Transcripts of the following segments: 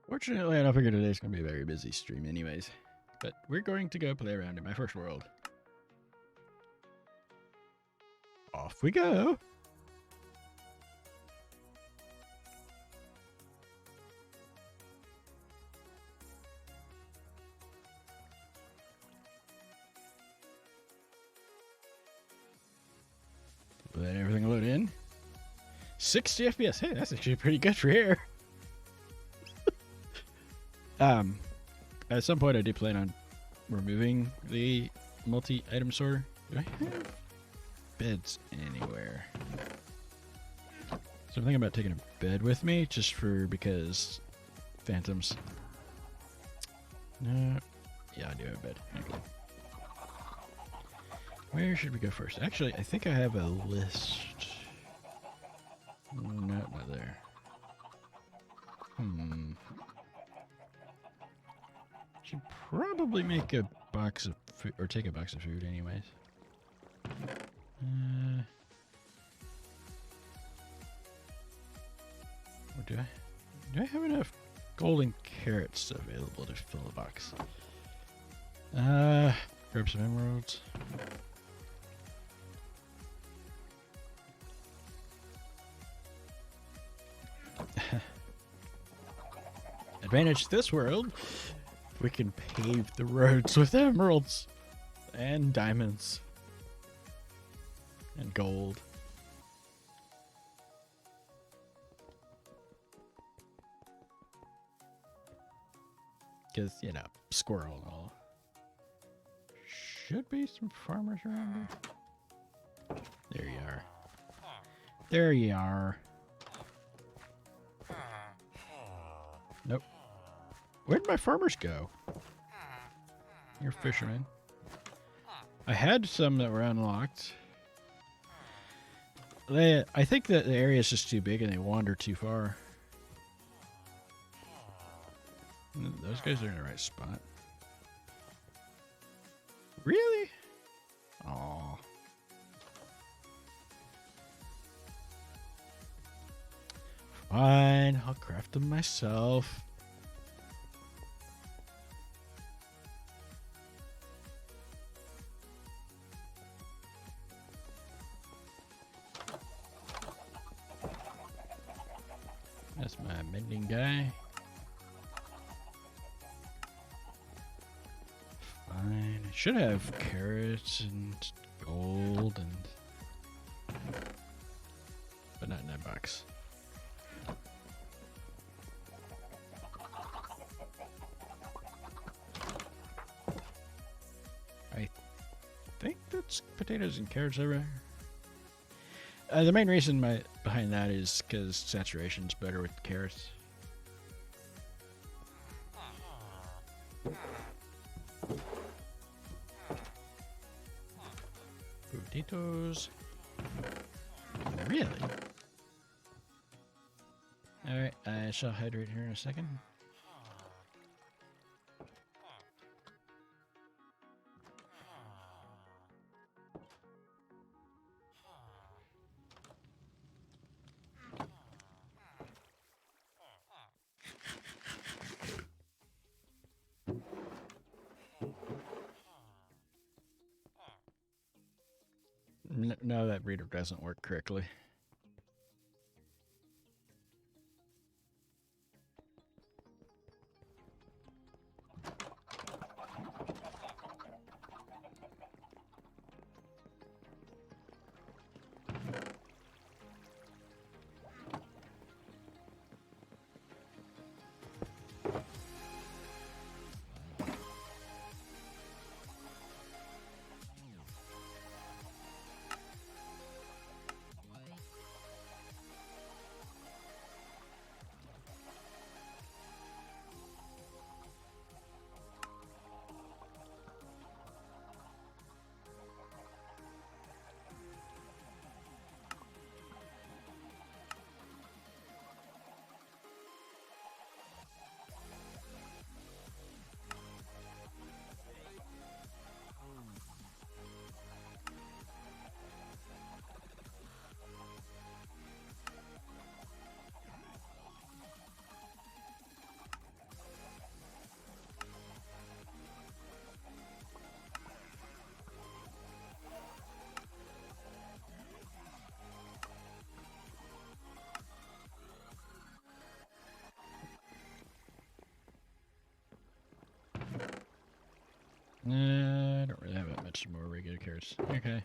Fortunately, I don't figure today's going to be a very busy stream anyways. But we're going to go play around in my first world. Off we go! Let everything load in. 60 FPS. Hey, that's actually pretty good for here. At some point I do plan on removing the multi-item sorter. Do I have beds anywhere? So I'm thinking about taking a bed with me just because phantoms. No. Yeah, I do have a bed. Okay. Where should we go first? Actually, I think I have a list. No, not there. Should probably make a box of food, or take a box of food anyways. Or do I have enough golden carrots available to fill a box? Grab some emeralds. Advantage this world, we can pave the roads with emeralds and diamonds and gold. Because, you know, squirrel and all. Should be some farmers around here. There you are. There you are. Nope. Where'd my farmers go? You're fishermen. I had some that were unlocked. I think that the area is just too big and they wander too far. Those guys are in the right spot. Really? Aw. Fine, I'll craft them myself. That's my mending guy. Fine. I should have carrots and gold but not in that box. I think that's potatoes and carrots over there. The main reason behind that is because saturation's better with carrots. Potatoes. Really? Alright, I shall hydrate here in a second. No, that reader doesn't work correctly. I don't really have that much more regular carrots. Okay.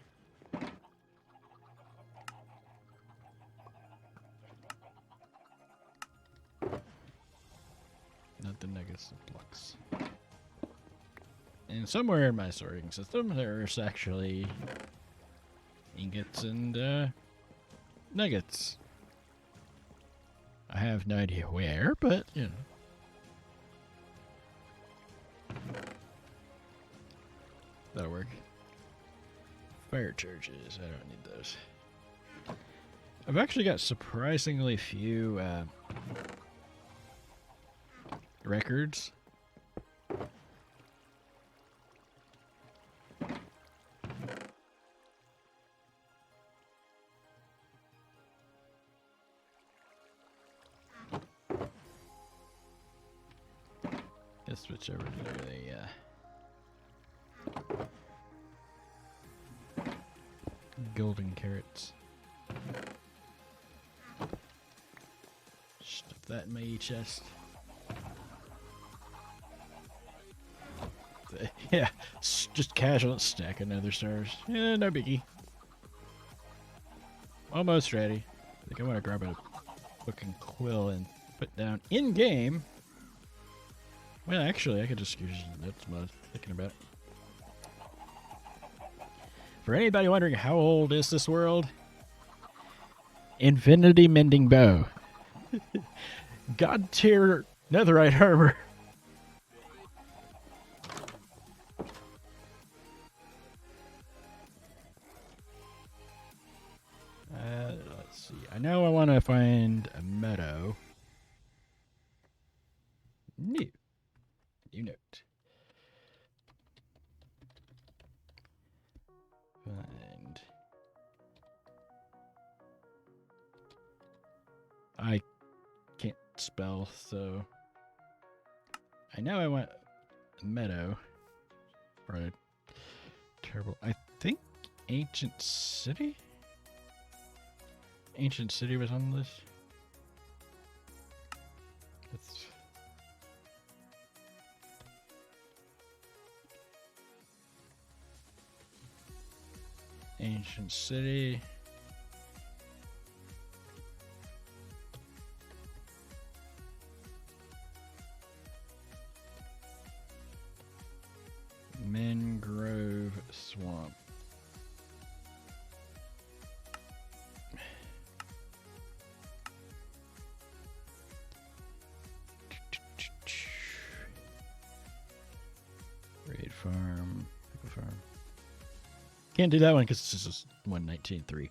Not the nuggets, the blocks. And somewhere in my sorting system, there's actually ingots and nuggets. I have no idea where, but you know. That'll work. Fire charges, I don't need those. I've actually got surprisingly few records. Let's switch over to the golden carrots. Stuff that in my chest. Yeah, just casual stack another stars. Yeah, no biggie. Almost ready. I think I want to grab a fucking quill and put down in game. Well, actually, I could just use that's what I was thinking about. For anybody wondering how old is this world? Infinity Mending Bow. God tier netherite armor. Let's see. I know I want to find a meadow. New note. Find. I can't spell, so I know I want a meadow. Right. Terrible. I think Ancient City? Ancient City was on this. That's Ancient City. Mangrove Swamp. Raid Farm. Pickle Farm. Can't do that one because it's just 119.3.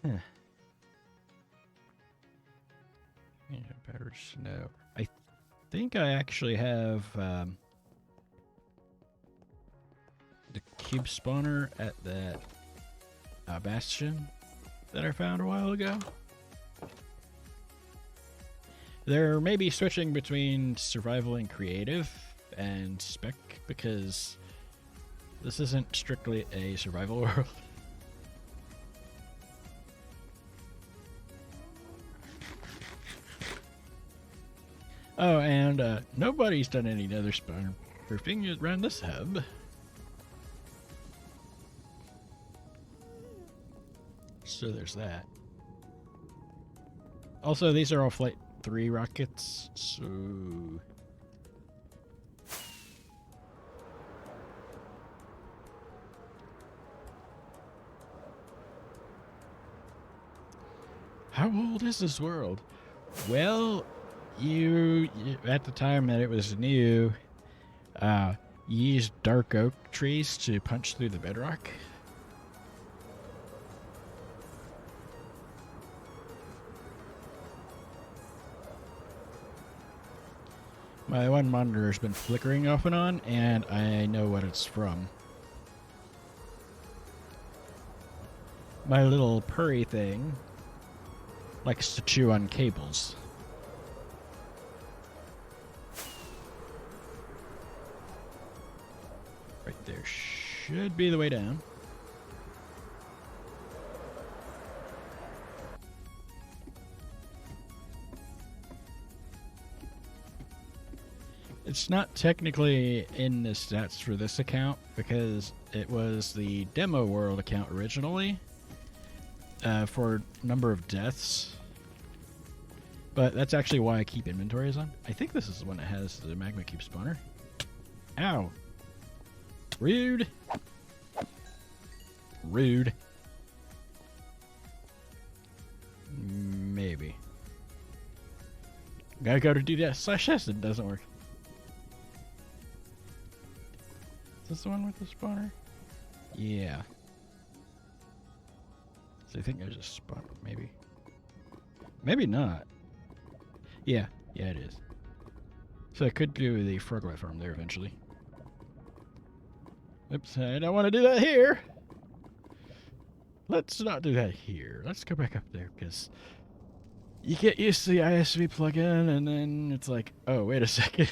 Yeah, powdered snow. I think I actually have the cube spawner at that bastion that I found a while ago. They're maybe switching between survival and creative and spec because this isn't strictly a survival world. Oh, and nobody's done any nether spawner proofing around this hub. So there's that. Also, these are all Flight 3 rockets, so... How old is this world? Well, you at the time that it was new, you used dark oak trees to punch through the bedrock. My one monitor has been flickering off and on, and I know what it's from. My little purry thing likes to chew on cables. Right there should be the way down. It's not technically in the stats for this account because it was the demo world account originally for number of deaths. But that's actually why I keep inventories on. I think this is the one that has the magma cube spawner. Ow. Rude. Rude. Maybe. Gotta go to do that /s and it doesn't work. Is this the one with the spawner? Yeah. So I think there's a spawner, maybe. Maybe not. Yeah, it is. So I could do the froglet farm there eventually. Oops, I don't want to do that here. Let's not do that here. Let's go back up there because you get used to the ISV plugin and then it's like, oh, wait a second.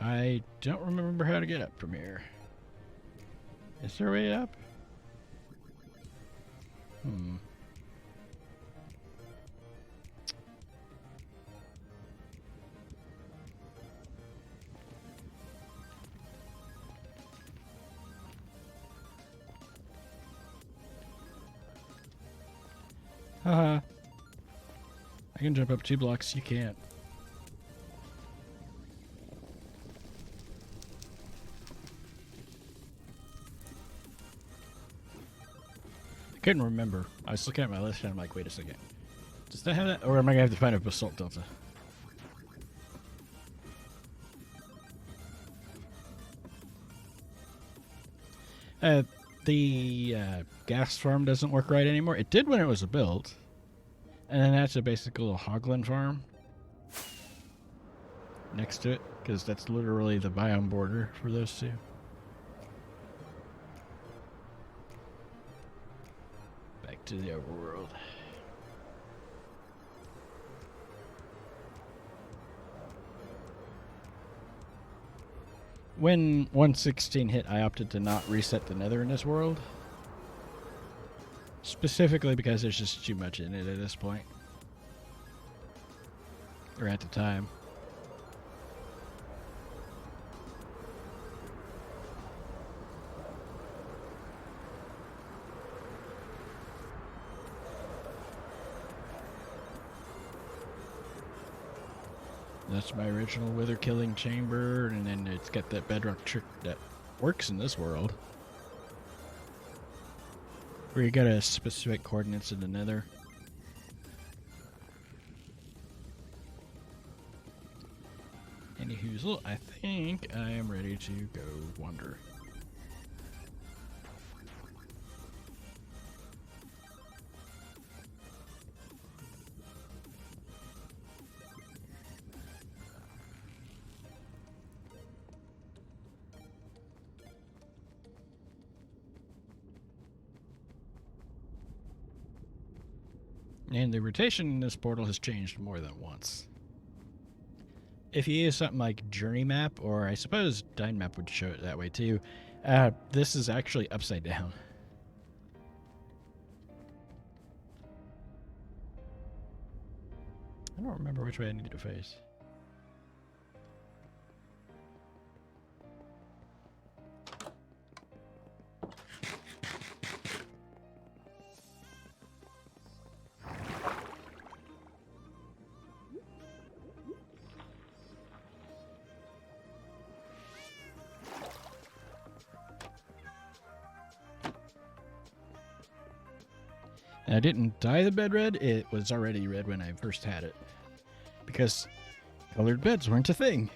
I don't remember how to get up from here. Is there a way up? Haha. I can jump up 2 blocks, you can't. I couldn't remember. I was looking at my list and I'm like, wait a second. Does that have that? Or am I going to have to find a basalt delta? The gas farm doesn't work right anymore. It did when it was built. And then that's a basic little hoglin farm next to it, because that's literally the biome border for those two. Back to the overworld. When 1.16 hit, I opted to not reset the nether in this world. Specifically because there's just too much in it at this point. Or at the time. That's my original wither killing chamber, and then it's got that bedrock trick that works in this world. Where you got a specific coordinates in the nether. Anywho, I think I am ready to go wander. And the rotation in this portal has changed more than once. If you use something like Journey Map, or I suppose Dine Map would show it that way too, this is actually upside down. I don't remember which way I need to face. And I didn't dye the bed red, it was already red when I first had it. Because colored beds weren't a thing.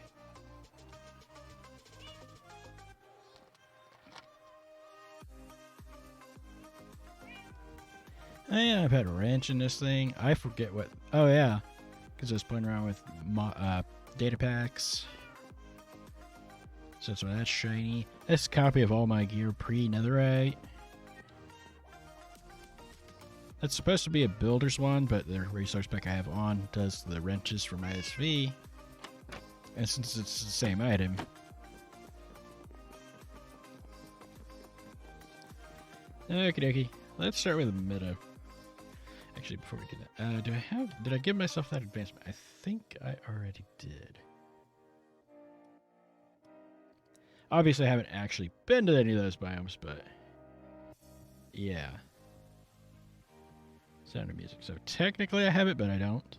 And I've had a wrench in this thing. I forget what... Oh yeah, because I was playing around with data packs. So that's why that's shiny. This is a copy of all my gear pre-netherite. That's supposed to be a builder's one, but the resource pack I have on does the wrenches from ISV. And since it's the same item. Okie dokie. Let's start with a meadow. Actually, before we do that, did I give myself that advancement? I think I already did. Obviously, I haven't actually been to any of those biomes, but yeah. Sound of music. So technically I have it, but I don't.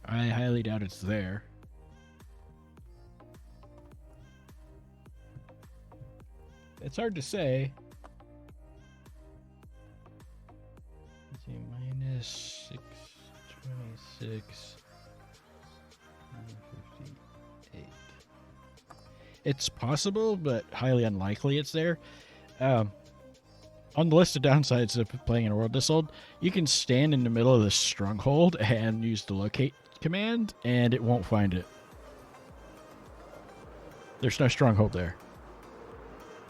I highly doubt it's there. It's hard to say. Let's see, minus 626. 158. It's possible, but highly unlikely it's there. On the list of downsides of playing in a world this old, you can stand in the middle of the stronghold and use the locate command, and it won't find it. There's no stronghold there.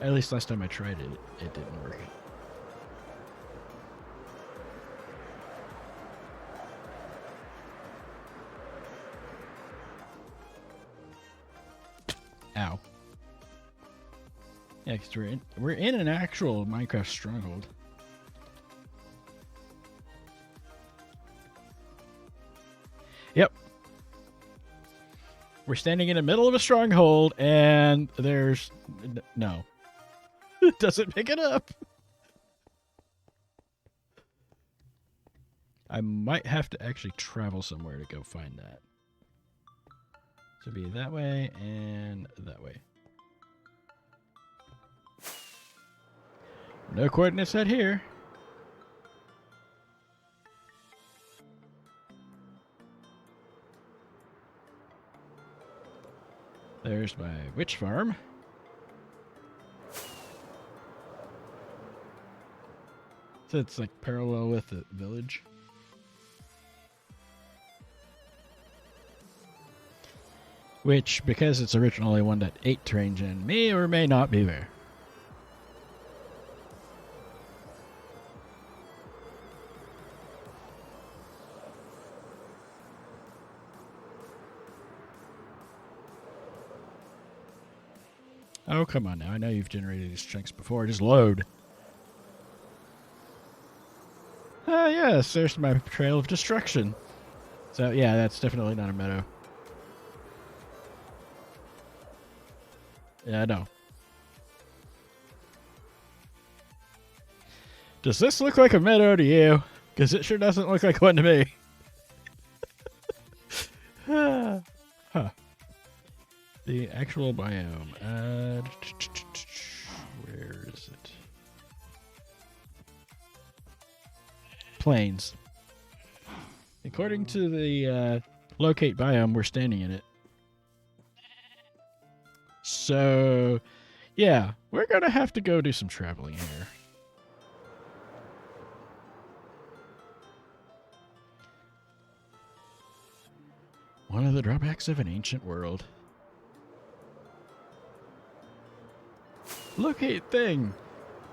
At least last time I tried it, it didn't work. Ow. Yeah, because we're in an actual Minecraft stronghold. Yep. We're standing in the middle of a stronghold, and there's no. It doesn't pick it up. I might have to actually travel somewhere to go find that. So be that way and that way. No coordinates set here. There's my witch farm. So it's like parallel with the village. Which, because it's originally 1.8 terrain gen, may or may not be there. Oh, come on now. I know you've generated these chunks before. Just load. Ah, yes. There's my trail of destruction. So, yeah, that's definitely not a meadow. Yeah, I know. Does this look like a meadow to you? Because it sure doesn't look like one to me. Huh. The actual biome. Where is it? Plains. According to the locate biome, we're standing in it. So, yeah, we're going to have to go do some traveling here. One of the drawbacks of an ancient world. Locate thing.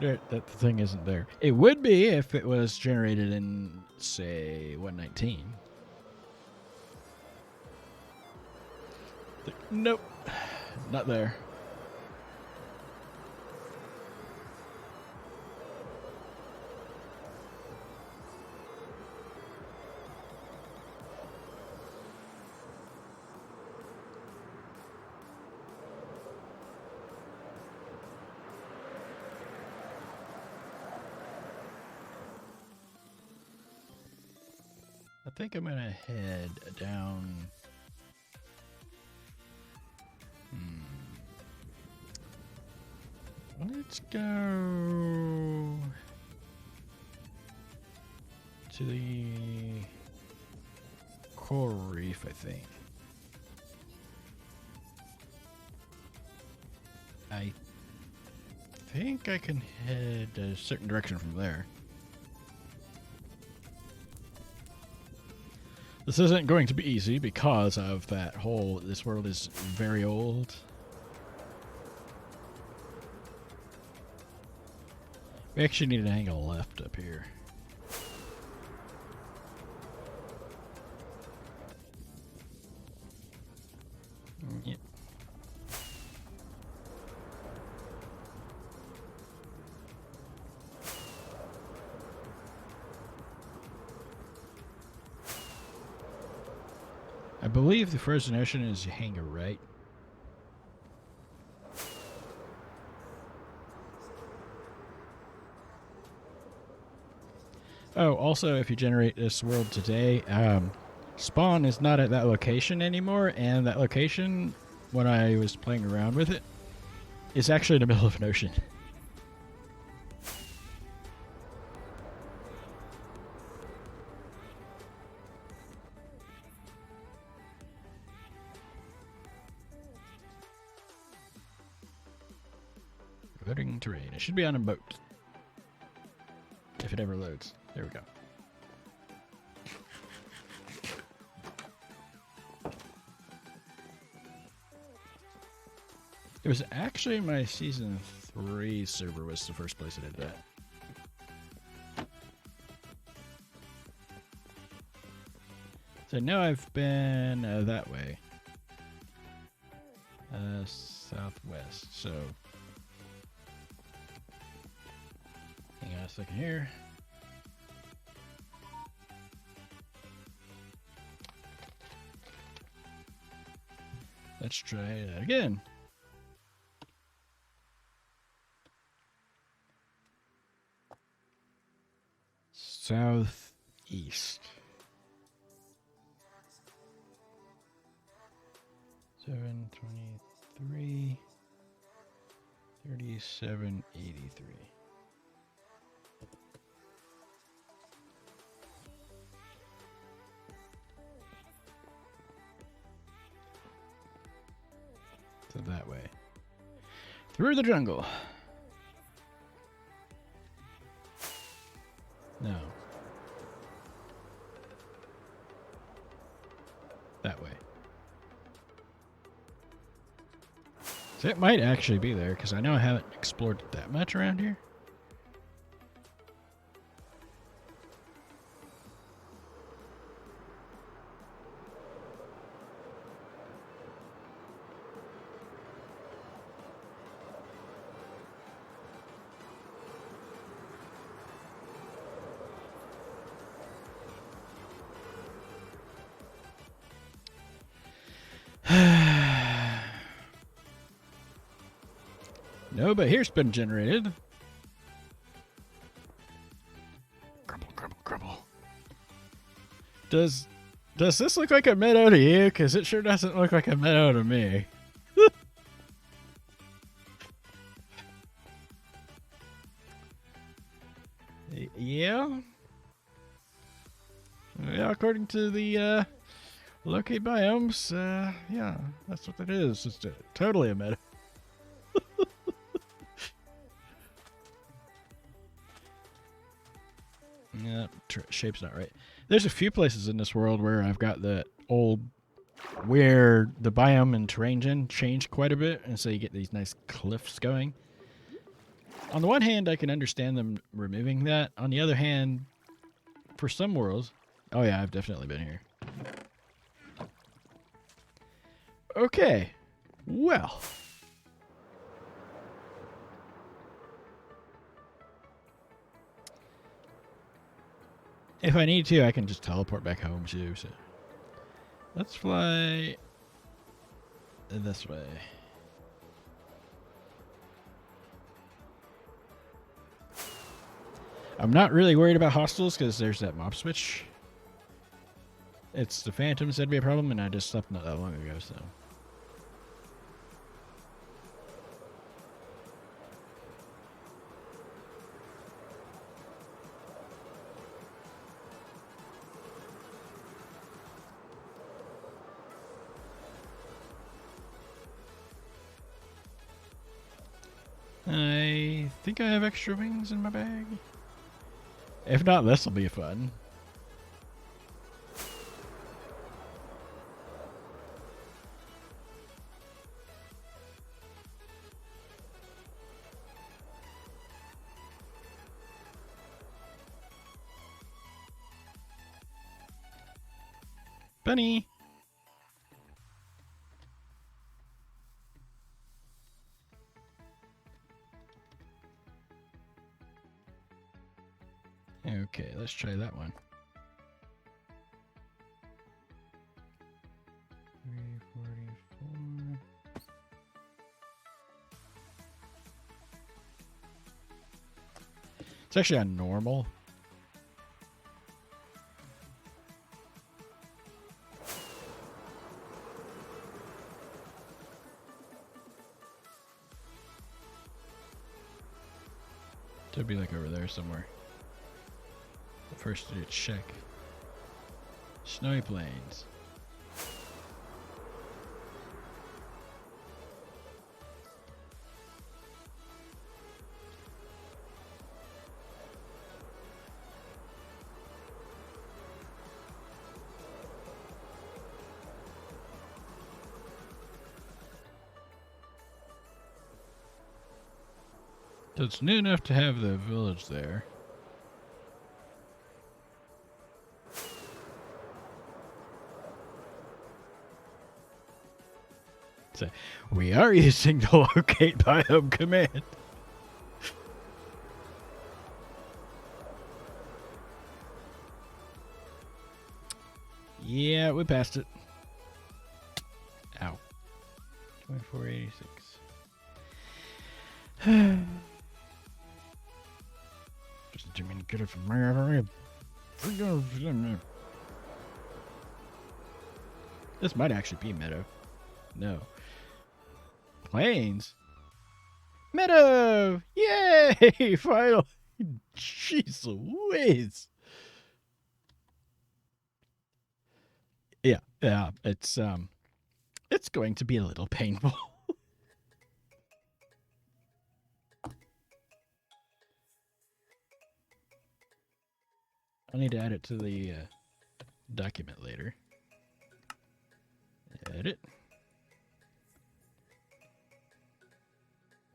That thing isn't there. It would be if it was generated in, say, 119. Nope. Not there. I think I'm gonna head down. Let's go to the coral reef, I think. I think I can head a certain direction from there. This isn't going to be easy because of that whole, this world is very old. We actually need to hang a left up here. Yep. I believe the frozen ocean is you hang a right. Oh, also, if you generate this world today, spawn is not at that location anymore, and that location, when I was playing around with it, is actually in the middle of an ocean. Loading terrain. It should be on a boat. If it ever loads. There we go. It was actually my season 3 server was the first place I did that. So now I've been that way. Southwest. So hang on a second here. Let's try that again. Southeast. 723 3783. So that way. Through the jungle. No. That way. So it might actually be there, because I know I haven't explored that much around here. No, but here's been generated. Grumble, grumble, grumble. Does this look like a meadow to you? Because it sure doesn't look like a meadow to me. Yeah. Yeah, according to the locate biomes, yeah, that's what it is. It's totally a meadow. Yeah, shape's not right. There's a few places in this world where I've got the old, where the biome and terrain gen changed quite a bit, and so you get these nice cliffs going. On the one hand, I can understand them removing that. On the other hand, for some worlds, oh yeah, I've definitely been here. Okay, well. If I need to, I can just teleport back home too. So let's fly this way. I'm not really worried about hostiles because there's that mob switch. It's the phantoms that'd be a problem, and I just slept not that long ago, so. I think I have extra wings in my bag. If not, this will be fun. Bunny! Okay, let's try that one. 344. It's actually on normal. Should be like over there somewhere. First to check. Snowy Plains. So it's new enough to have the village there. So we are using the locate biome command. Yeah, we passed it. Ow. 2486. Just didn't mean to get it from me. This might actually be Meadow. No. Plains? Meadow! Yay! Finally! Jeez Louise! Yeah, it's going to be a little painful. I'll need to add it to the document later. Edit.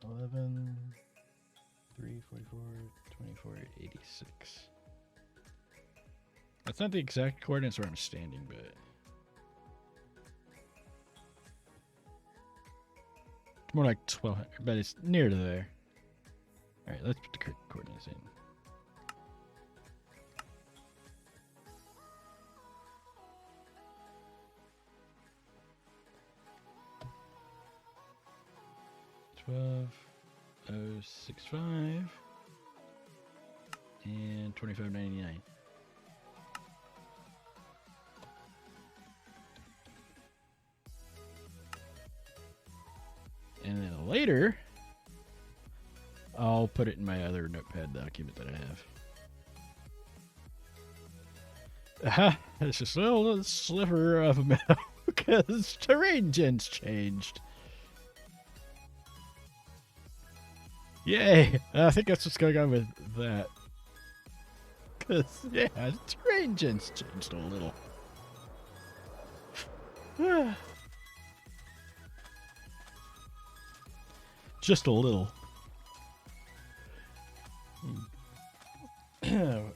11, 344, 2486. That's not the exact coordinates where I'm standing, but it's more like 1200, but it's near to there. Alright, let's put the correct coordinates in. $12,065 and $25.99. And then later, I'll put it in my other notepad document that I have. Aha! It's just a little sliver of metal because terrain gen's changed. Yay! I think that's what's going on with that. Because, yeah, terrain gen's changed a little. Just a little.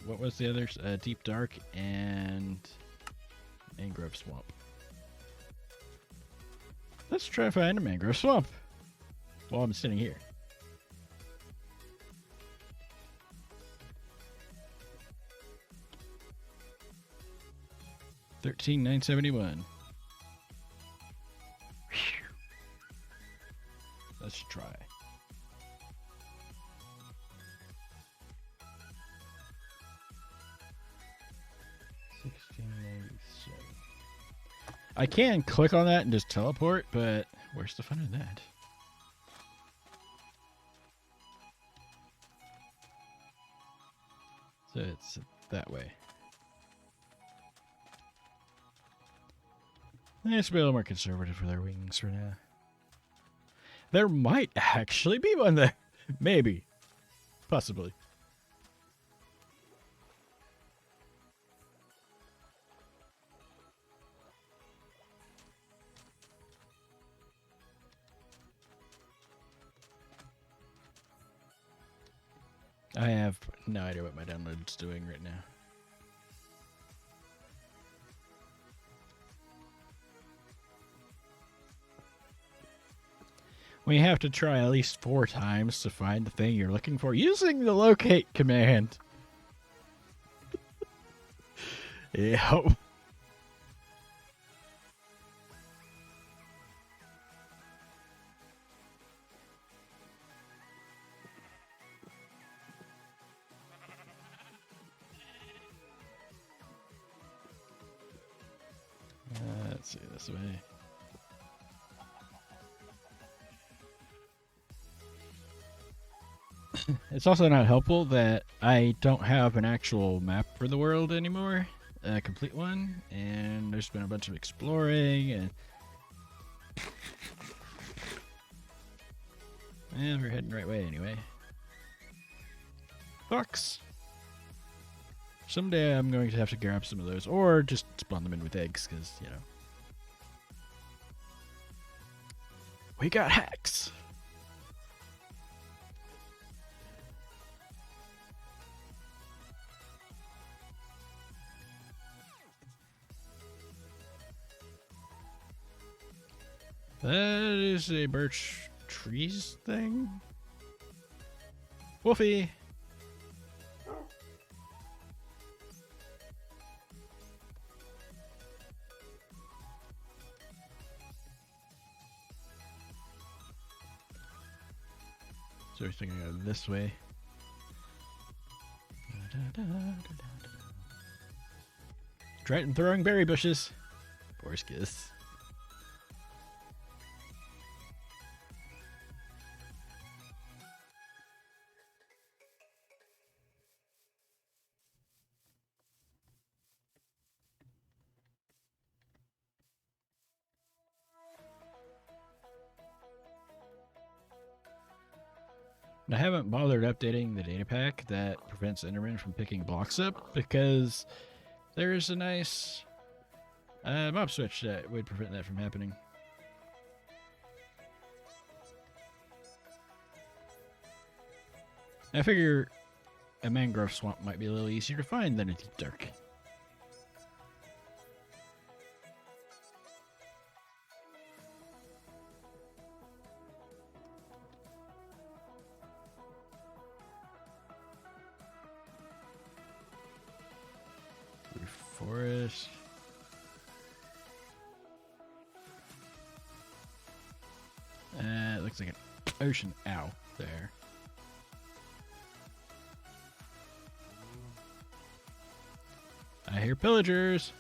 What was the others? Deep Dark and Mangrove Swamp. Let's try to find a mangrove swamp while I'm sitting here. $13,971. Let's try. $16.97. I can click on that and just teleport, but where's the fun in that? So it's that way. It's a little more conservative for their wings for now. There might actually be one there. Maybe. Possibly. I have no idea what my download's doing right now. We have to try at least 4 times to find the thing you're looking for using the locate command. Yep. Let's see this way. It's also not helpful that I don't have an actual map for the world anymore, a complete one, and there's been a bunch of exploring, and we're heading the right way anyway. Fox. Someday I'm going to have to grab some of those, or just spawn them in with eggs, because, you know. We got hacks! That is a birch trees thing? Wolfie! So we're thinking of this way. Triton throwing berry bushes. Poor skis. I haven't bothered updating the data pack that prevents Enderman from picking blocks up because there's a nice mob switch that would prevent that from happening. I figure a mangrove swamp might be a little easier to find than a deep dark. Forest. It looks like an ocean. Ow, there. I hear pillagers.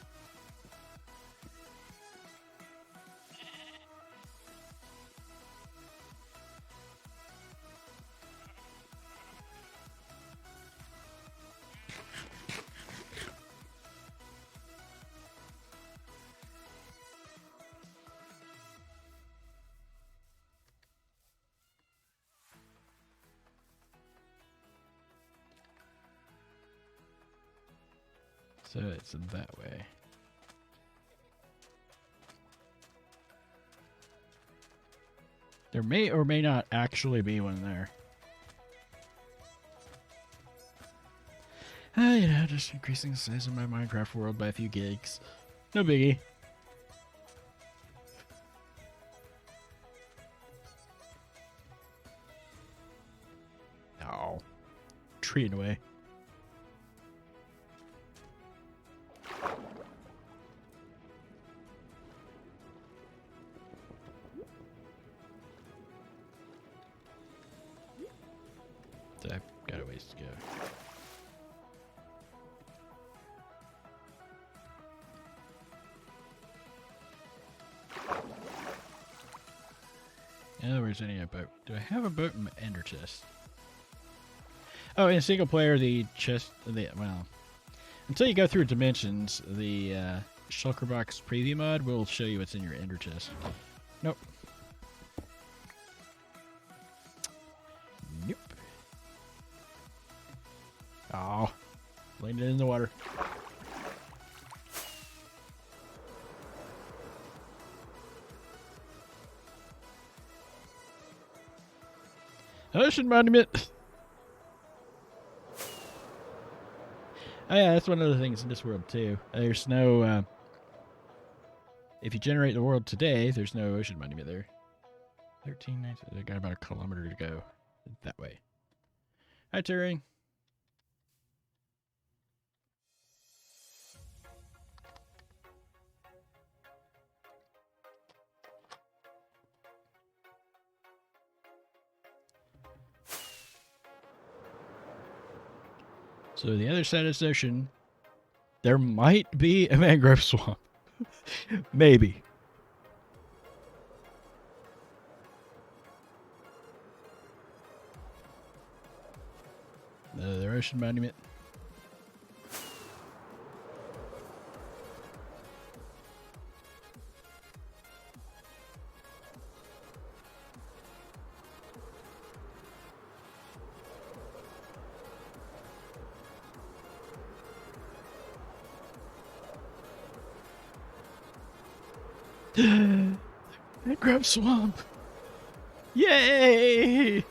So it's that way. There may or may not actually be one there. You know, just increasing the size of my Minecraft world by a few gigs. No biggie. Oh. Treeing away. I've got a ways to go. Where's any boat? Do I have a boat in my ender chest? Oh, in single player, the chest, well, until you go through dimensions, the shulker box preview mod will show you what's in your ender chest. Nope. Nope. Oh, landed in the water. Ocean monument. Oh yeah, that's one of the things in this world too. There's no, if you generate the world today, there's no ocean monument there. 13, 19. I got about a kilometer to go that way. Hi, Terry. So the other side of this ocean, there might be a mangrove swamp. Maybe. The ocean monument. Mangrove swamp. Yay!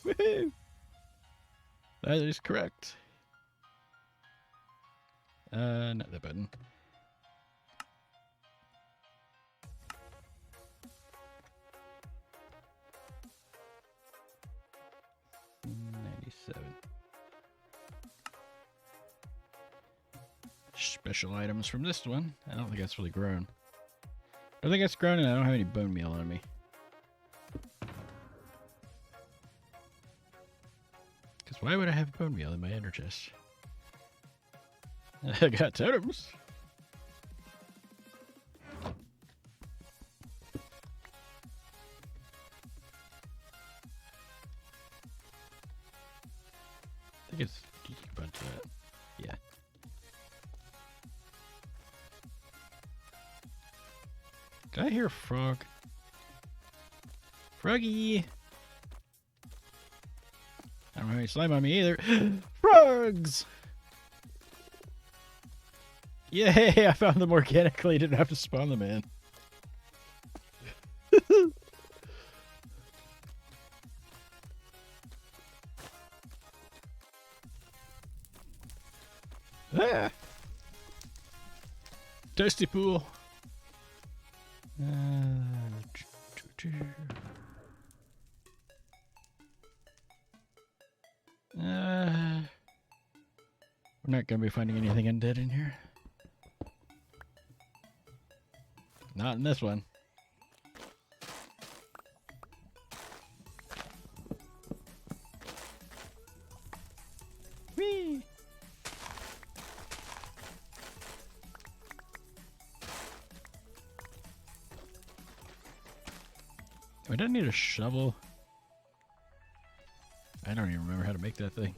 Woohoo! That is correct. Not the button. Special items from this one. I don't think that's really grown. I think it's grown and I don't have any bone meal on me. Because why would I have bone meal in my ender chest? I got totems. I think it's a bunch of that. Yeah. Did I hear a frog? Froggy! I don't have any slime on me either. Frogs! Yay! I found them organically. Didn't have to spawn them in. Ah! Toasty pool. We're not going to be finding anything undead in here. Not in this one. Whee! We don't need a shovel. I don't even remember how to make that thing.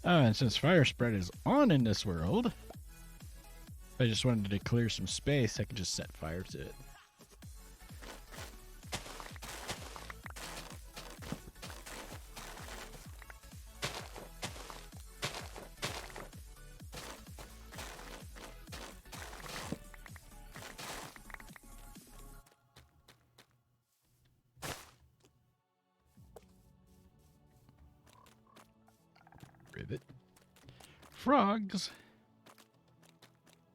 Oh, and since fire spread is on in this world, if I just wanted to clear some space, I could just set fire to it. Ribbit. Frogs!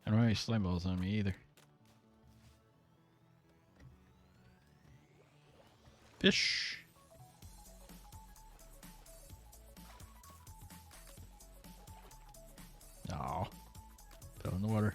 I don't have any slime balls on me either. Fish. Aw. Fell in the water.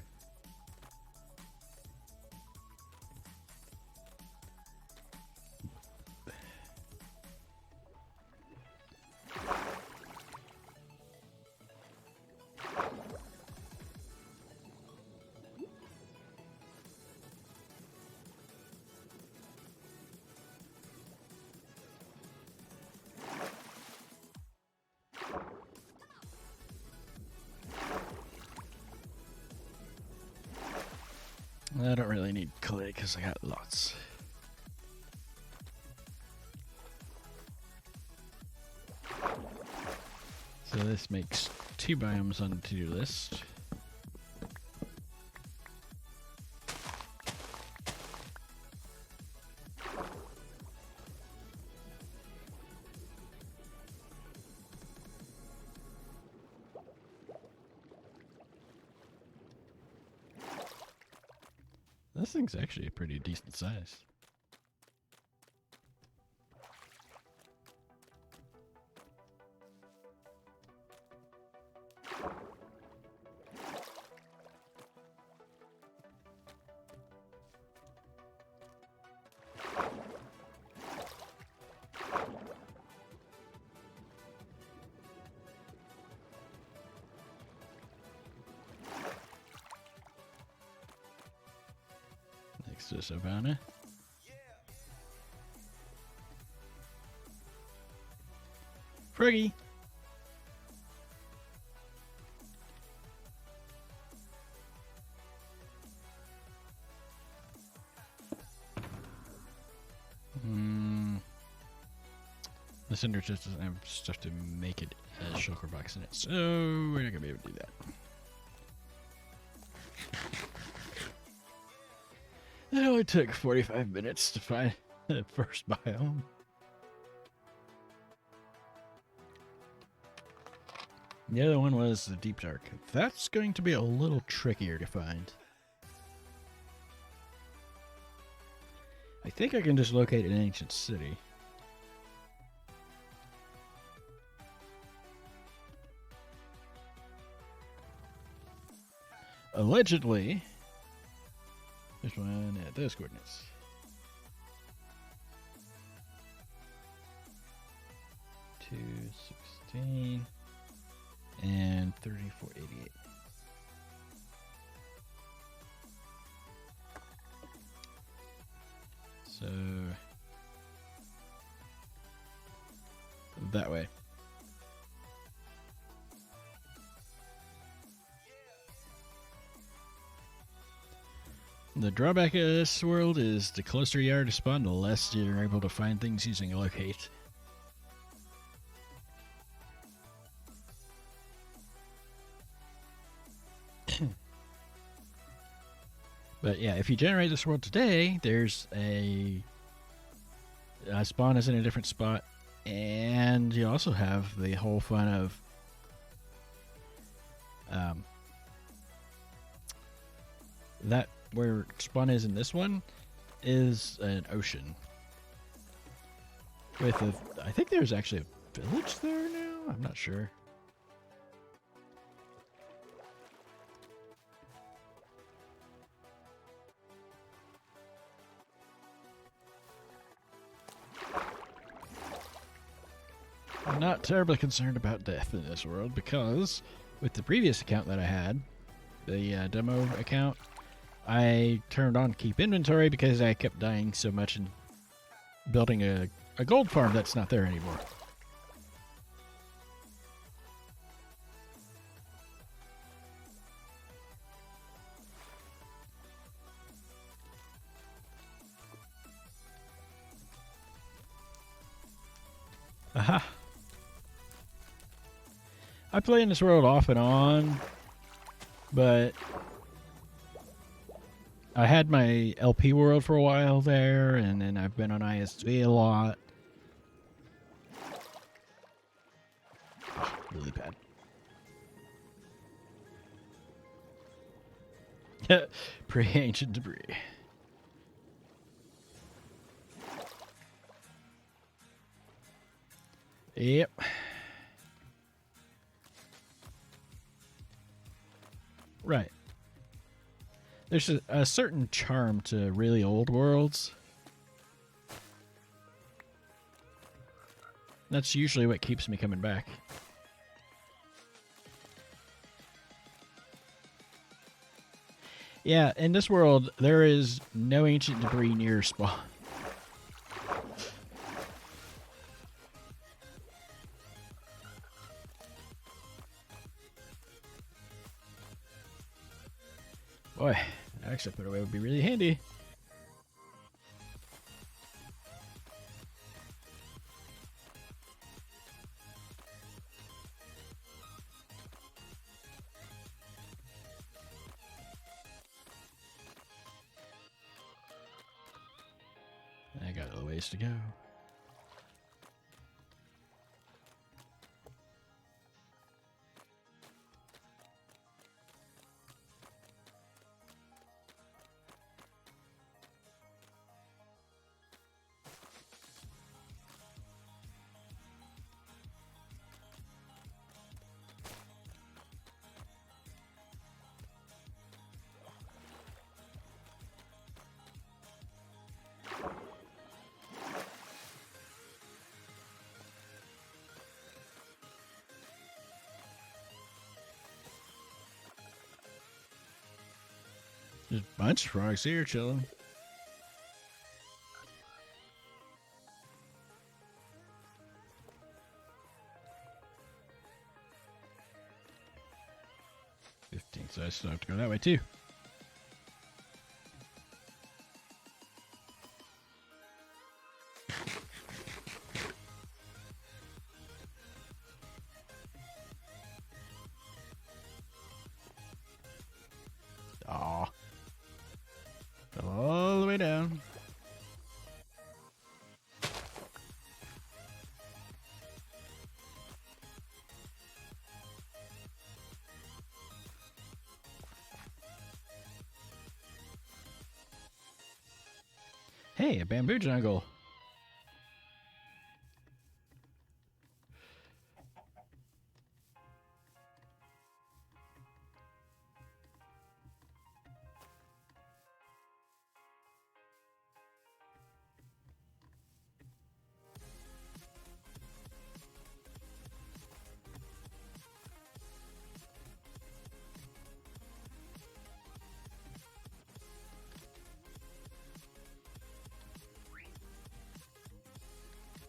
I don't really need clay because I got lots. So this makes 2 biomes on the to-do list. This thing's actually a pretty decent size. Next to Savannah. Froggy! The Cinder just doesn't have stuff to make it a shulker box in it, so we're not gonna be able to do that. It only took 45 minutes to find the first biome. The other one was the Deep Dark. That's going to be a little trickier to find. I think I can just locate an ancient city. Allegedly, this one at those coordinates. 216 and 3488. So that way. The drawback of this world is the closer you are to spawn, the less you're able to find things using locate. But yeah, if you generate this world today, there's a spawn is in a different spot, and you also have the whole fun of that where spawn is in this one is an ocean with a, I think there's actually a village there now. I'm not sure. I'm not terribly concerned about death in this world because with the previous account that I had, the demo account, I turned on keep inventory because I kept dying so much and building a gold farm that's not there anymore. Aha! I play in this world off and on, but I had my LP world for a while there, and then I've been on ISV a lot. Oh, really bad. Pre-ancient debris. Yep. Right. There's a certain charm to really old worlds. That's usually what keeps me coming back. Yeah, in this world, there is no ancient debris near spawn. Boy, actually put away would be really handy. ways to go. There's a bunch of frogs here chilling. So I still have to go that way too. Aw. Fell all the way down. Hey, a bamboo jungle.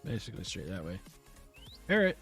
Basically straight that way. Alright.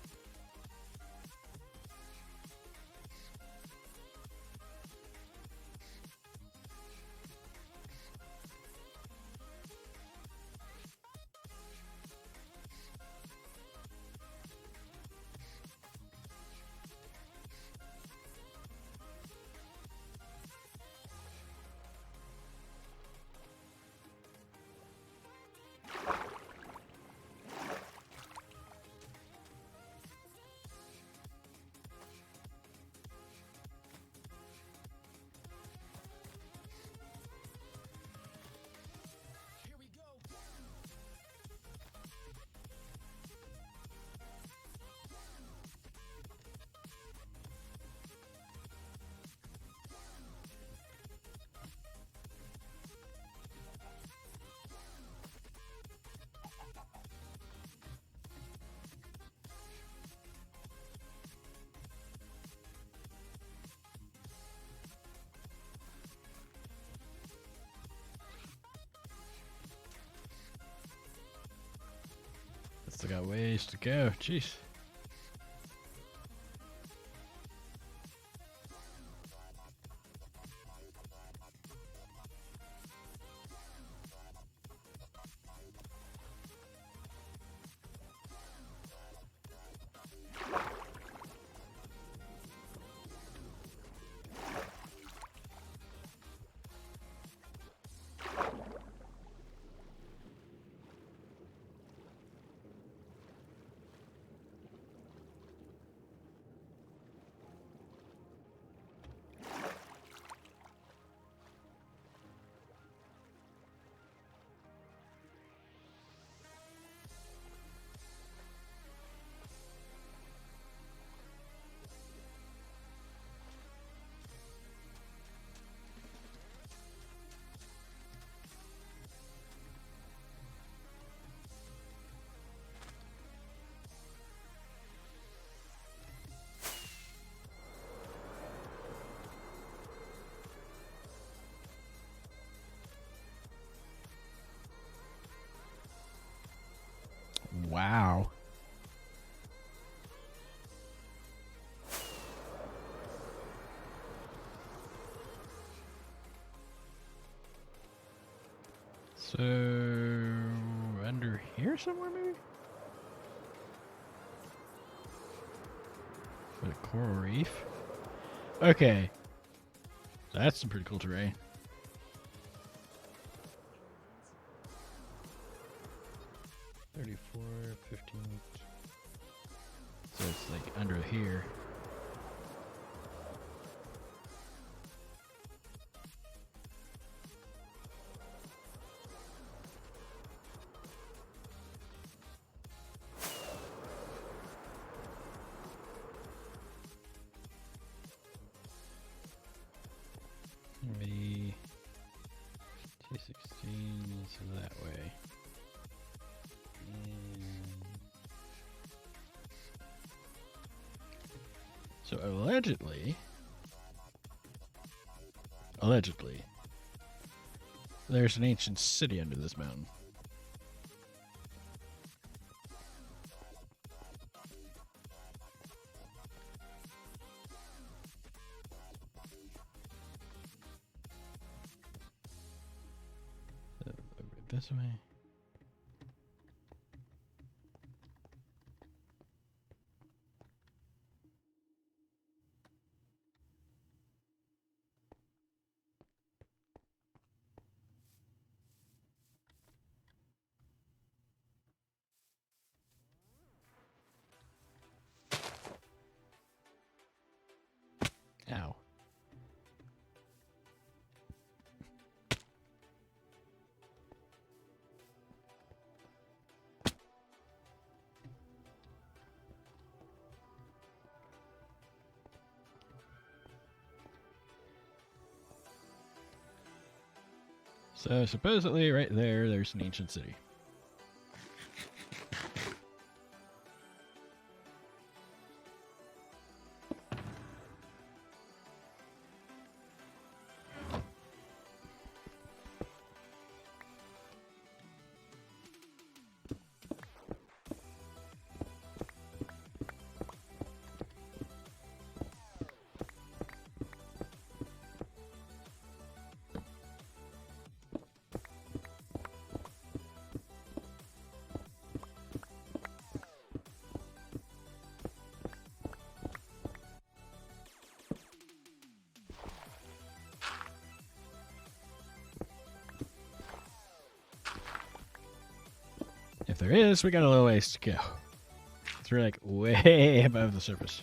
Still got ways to go. Jeez. Wow. So, under here somewhere, maybe? For the coral reef? Okay. That's some pretty cool terrain. 4, 15. So it's like under here. Maybe T16 is that way. So allegedly, there's an ancient city under this mountain. This way. Ow. So supposedly right there's an ancient city. If there is, we got a little ways to go. It's really like way above the surface.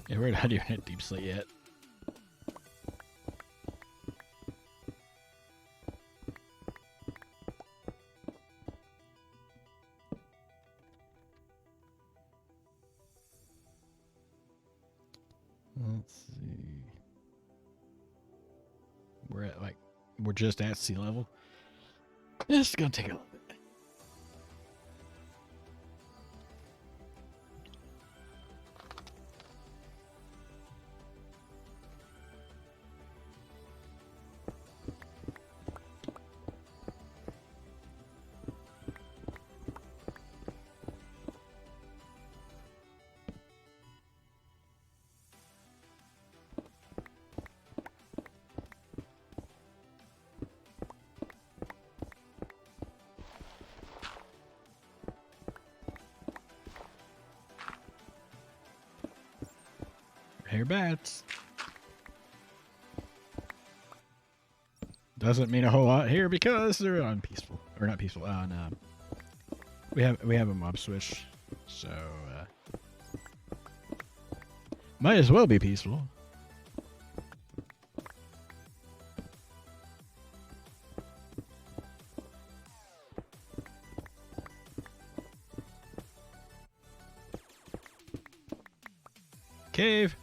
Yeah, we're not even at deep slate yet. Let's see. We're just at sea level. This is gonna take a little bit. Hair bats. Doesn't mean a whole lot here because they're on peaceful or not peaceful. On we have a mob switch, so might as well be peaceful. Cave.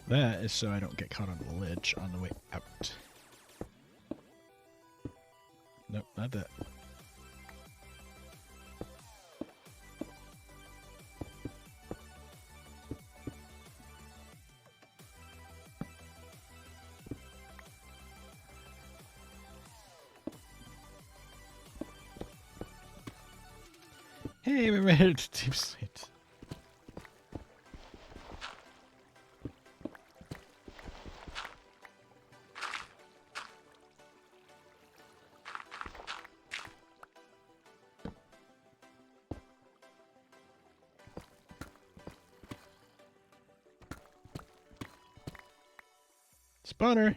That is so I don't get caught on the ledge on the way out. Nope, not that. Hey, we made it to Deep Slate. Spawner.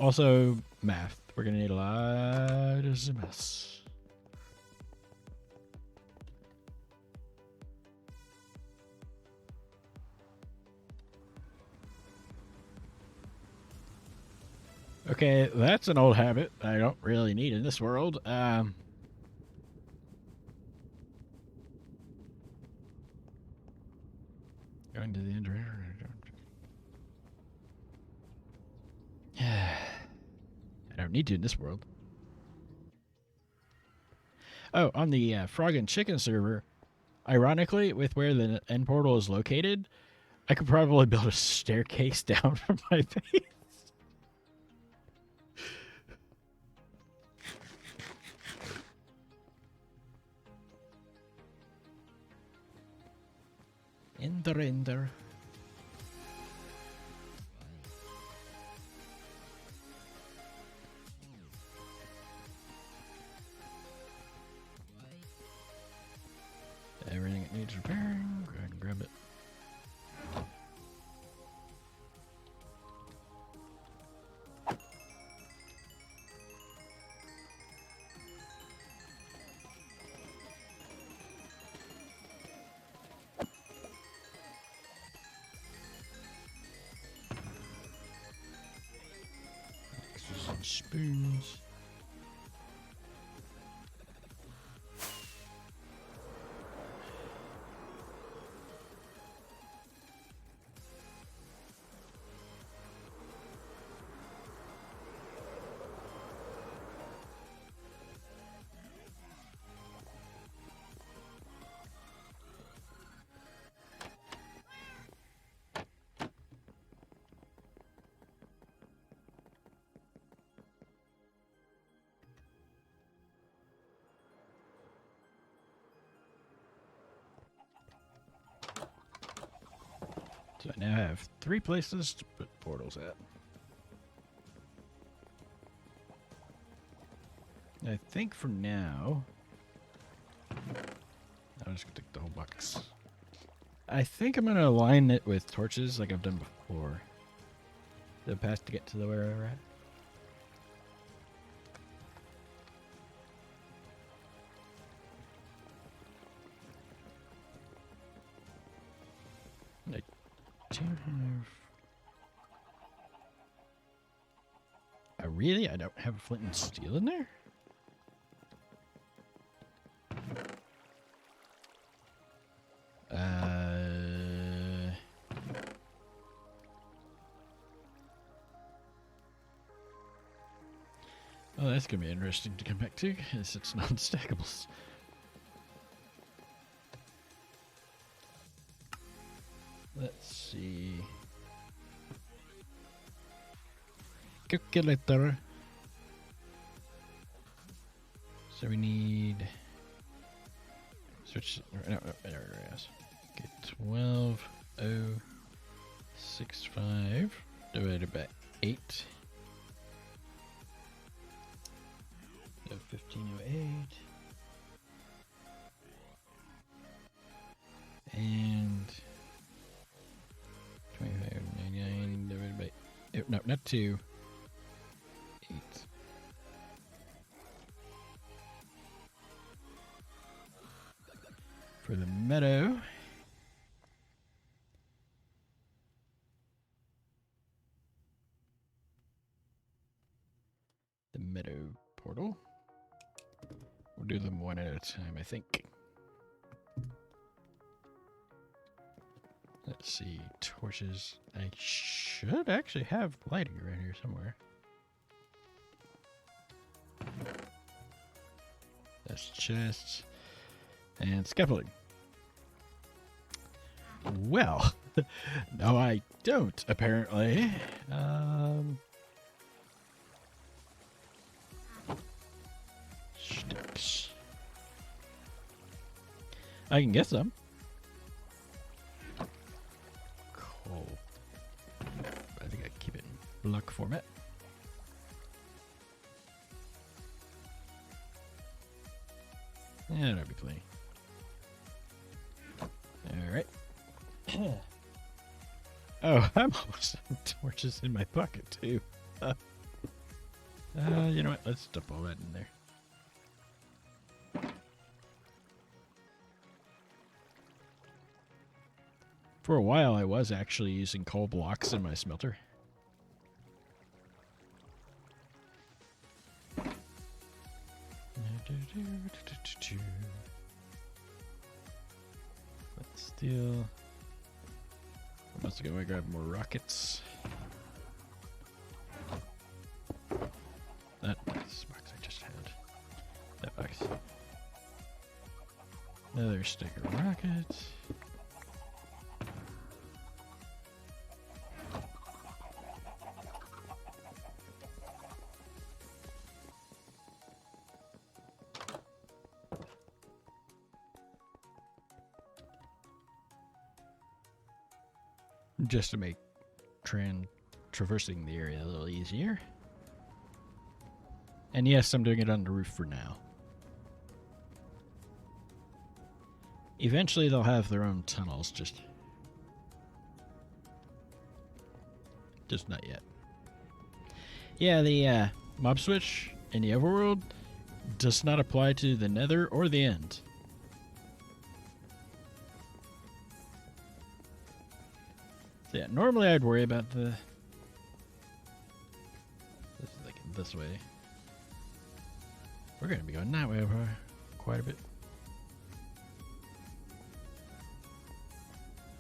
Also, math. We're gonna need a lot of ZMS. Okay, that's an old habit I don't really need in this world. Going to the end. I don't need to in this world. Oh, on the Frog and Chicken server, ironically, with where the end portal is located, I could probably build a staircase down from my base. Ender. Everything it needs repairing. Go ahead and grab it. Some spoons. So I now have 3 places to put portals at. I think for now, I'm just gonna take the whole box. I think I'm gonna align it with torches like I've done before. The path to get to the where we're at. I do have. Really? I don't have a flint and steel in there? Oh, that's gonna be interesting to come back to, because it's non-stackables. Let's see. Calculator. So we need. Switch. No, there it is. Okay, 12,065 divided by 8. So 1508. And 2599 divided by. No, not 2. 8. For the meadow. The meadow portal. We'll do them one at a time, I think. Let's see. Torches. I should actually have lighting around here somewhere. That's chests. And scaffolding. Well, no, I don't, apparently. Sticks. I can get some. Coal. I think I keep it in block format. Yeah, that'll be plenty. Alright. Oh, I'm almost some torches in my pocket, too. You know what? Let's dump all that in there. For a while, I was actually using coal blocks in my smelter. Let's steal. Let's go and grab more rockets. That box I just had. That box. Another stick of rockets. Just to make traversing the area a little easier. And yes, I'm doing it on the roof for now. Eventually they'll have their own tunnels, just not yet. Yeah, the mob switch in the overworld does not apply to the nether or the end. So yeah, normally I'd worry about this is like this way. We're going to be going that way over quite a bit.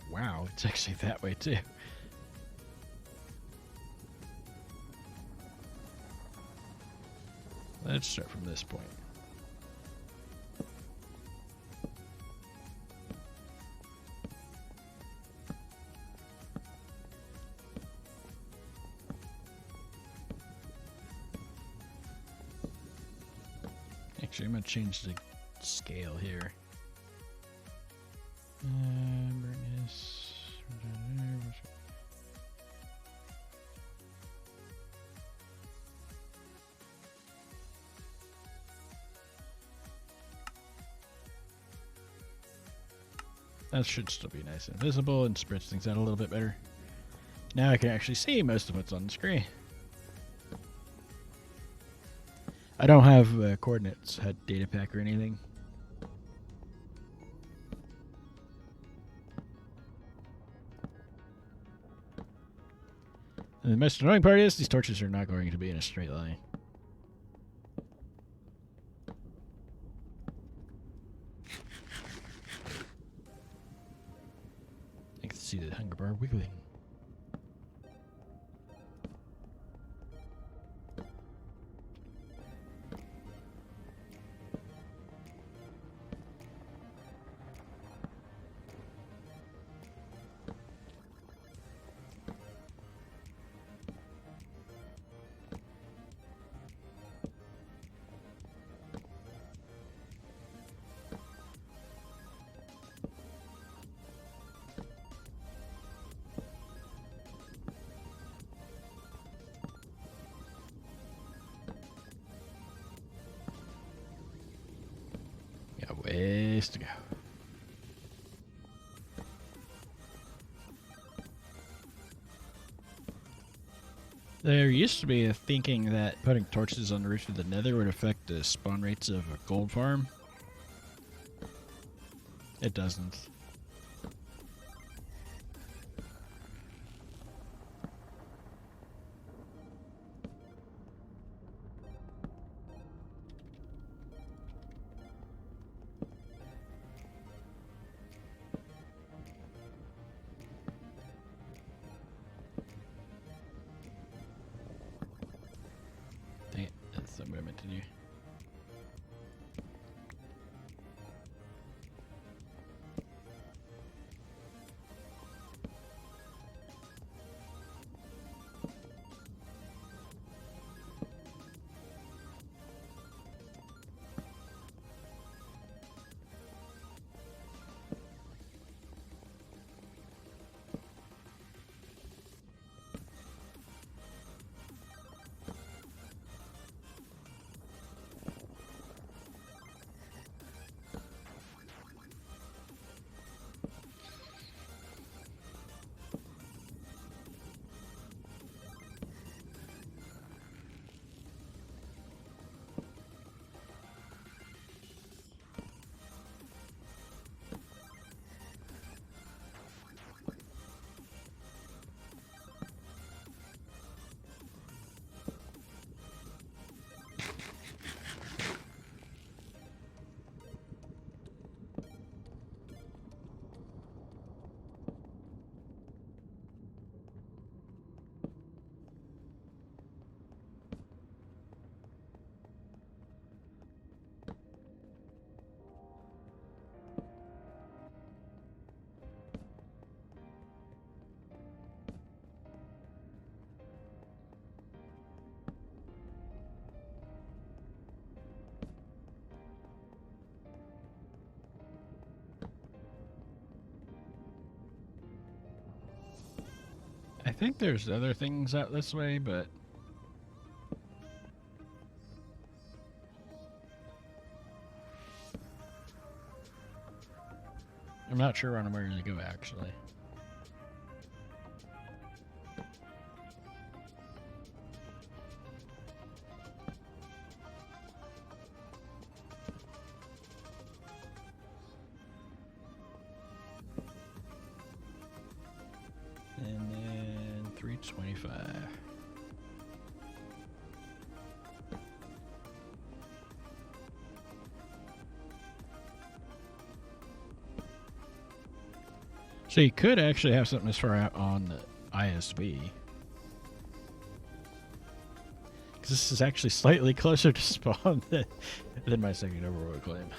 Wow, it's actually that way too. Let's start from this point. Actually, I'm going to change the scale here. Brightness. That should still be nice and visible and spreads things out a little bit better. Now I can actually see most of what's on the screen. I don't have coordinates, data pack or anything. And the most annoying part is these torches are not going to be in a straight line. I can see the hunger bar wiggling. Got ways to go. There used to be a thinking that putting torches on the roof of the nether would affect the spawn rates of a gold farm. It doesn't. Dang it, that's not what I meant to do. think there's other things out this way, but I'm not sure on where to go actually. And then 325. So you could actually have something as far out on the ISB. Because this is actually slightly closer to spawn than my second overworld claim.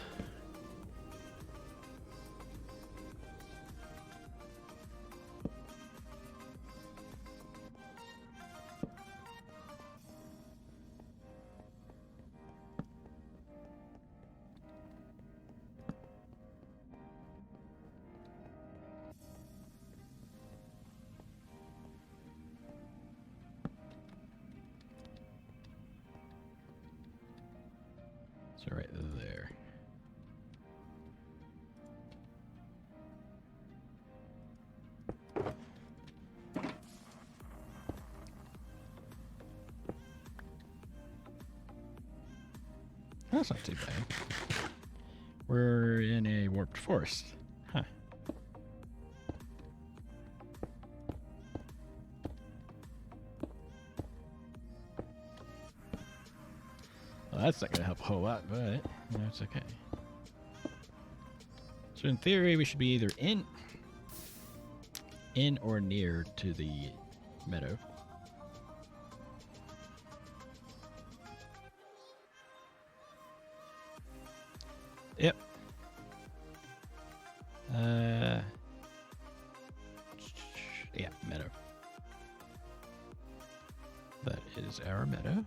So right there. That's not too bad. We're in a warped forest. Huh. Well, that's not going to help a whole lot, but that's okay. So in theory, we should be either in or near to the meadow. Yep. Yeah, meadow. That is our meadow.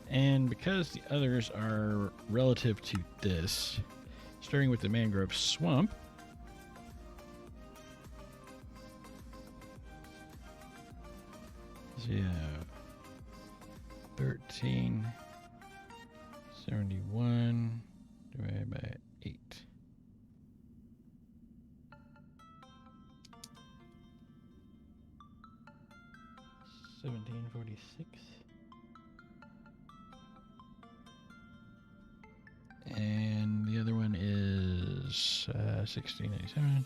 And because the others are relative to this, starting with the mangrove swamp, yeah, 1371 divided by 8. 1746. And the other one is 1697.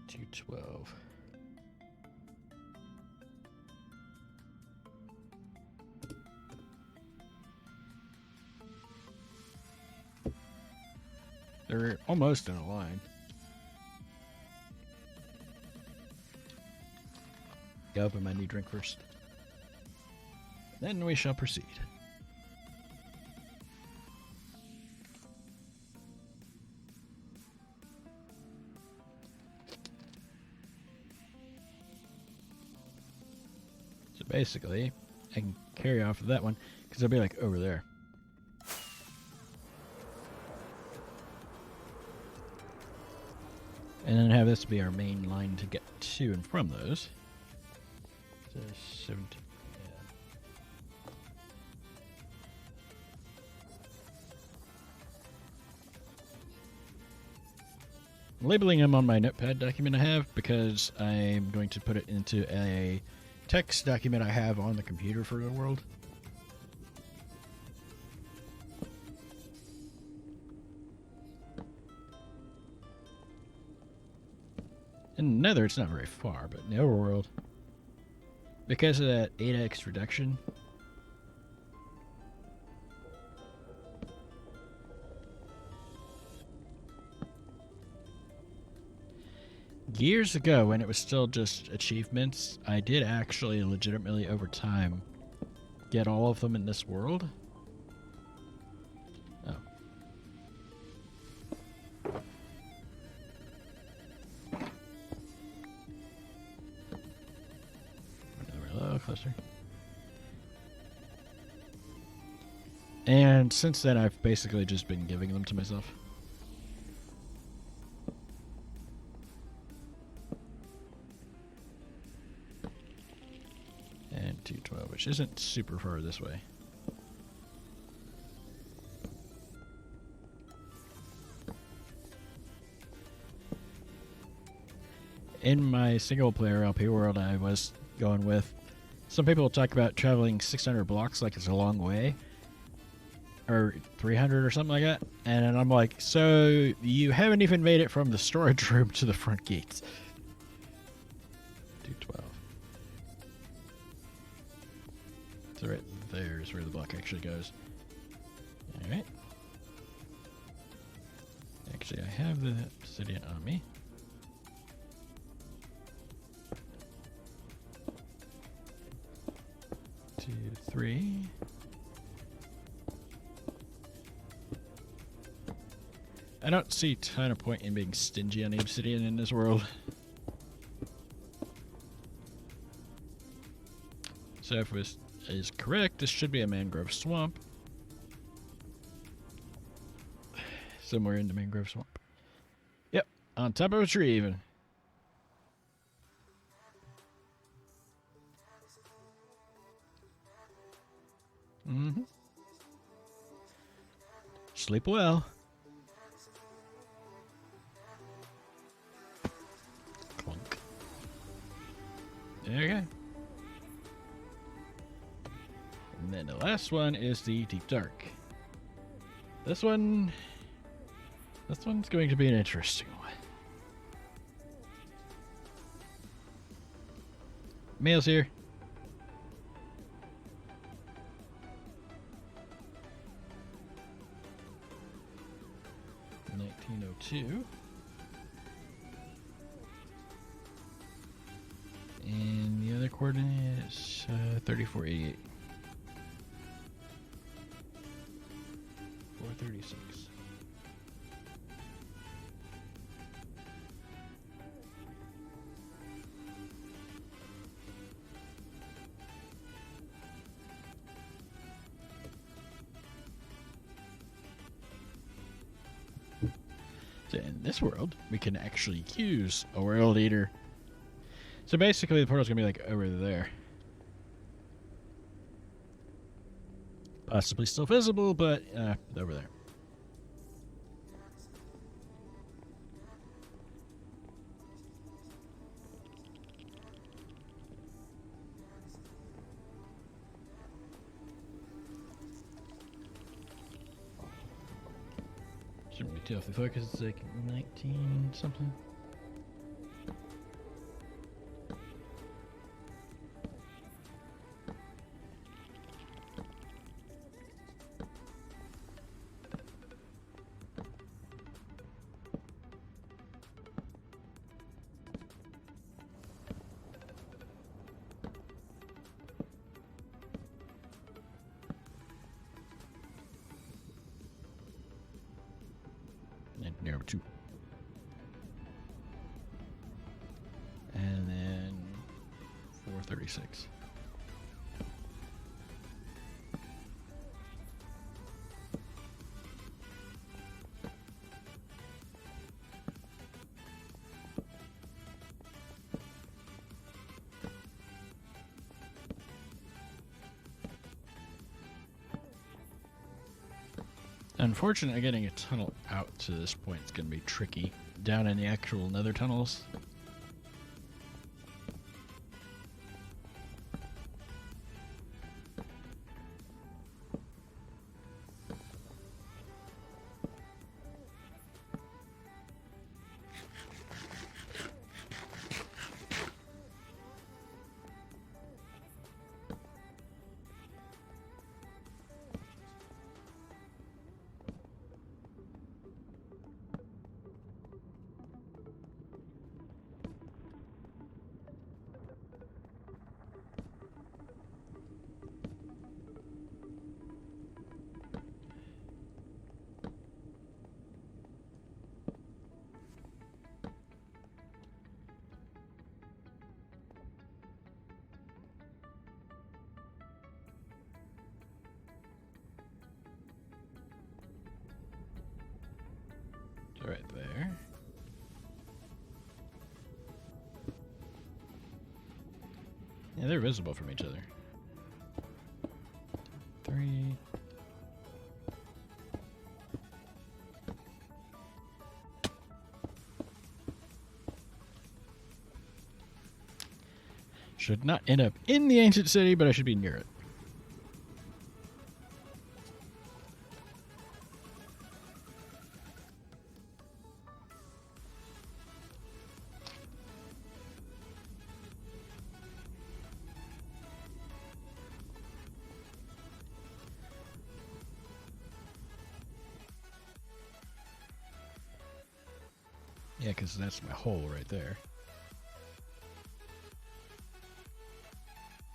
212. They're almost in a line. Gotta open my new drink first. Then we shall proceed. So basically, I can carry off of that one because I'll be like over there. And then have this be our main line to get to and from those. So 17. Labeling them on my notepad document I have because I'm going to put it into a text document I have on the computer for the world. In Nether, it's not very far, but in the overworld, because of that 8x reduction, years ago, when it was still just achievements, I did actually legitimately over time get all of them in this world. Oh. Another low cluster. And since then, I've basically just been giving them to myself. And 212, which isn't super far this way. In my single player LP world, I was going with, some people talk about traveling 600 blocks like it's a long way, or 300 or something like that, and I'm like, so you haven't even made it from the storage room to the front gates. 212. So right there is where the block actually goes. Alright. Actually, I have the obsidian on me. 2, 3. I don't see a ton of point in being stingy on the obsidian in this world. So if this is correct, this should be a mangrove swamp. Somewhere in the mangrove swamp. Yep, on top of a tree even. Mm-hmm. Sleep well. Clunk. Okay. And then the last one is the deep dark. This one's going to be an interesting one. Mail's here. 1902. And the other coordinate is 3488. 436. So in this world, we can actually use a world eater. So basically, the portal's gonna be like over there. Possibly still visible, but over there. Shouldn't really tell if the focus is like 19 something. And narrow 2. And then 436. Unfortunately, getting a tunnel out to this point is going to be tricky. Down in the actual nether tunnels. Yeah, they're visible from each other. 3. Should not end up in the ancient city, but I should be near it. Yeah, because that's my hole right there.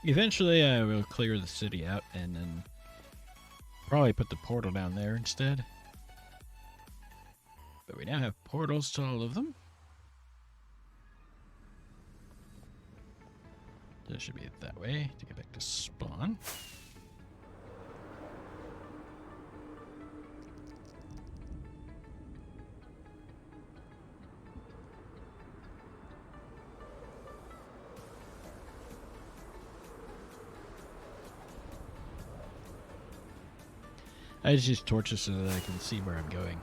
Eventually, I will clear the city out and then probably put the portal down there instead. But we now have portals to all of them. So it should be that way to get back to spawn. I just use torches so that I can see where I'm going.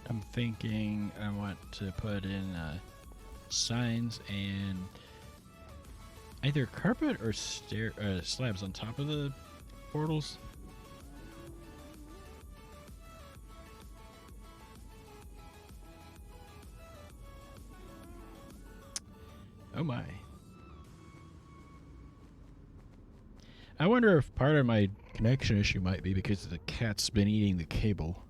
I'm thinking I want to put in signs and either carpet or slabs on top of the portals. Oh my. I wonder if part of my connection issue might be because the cat's been eating the cable.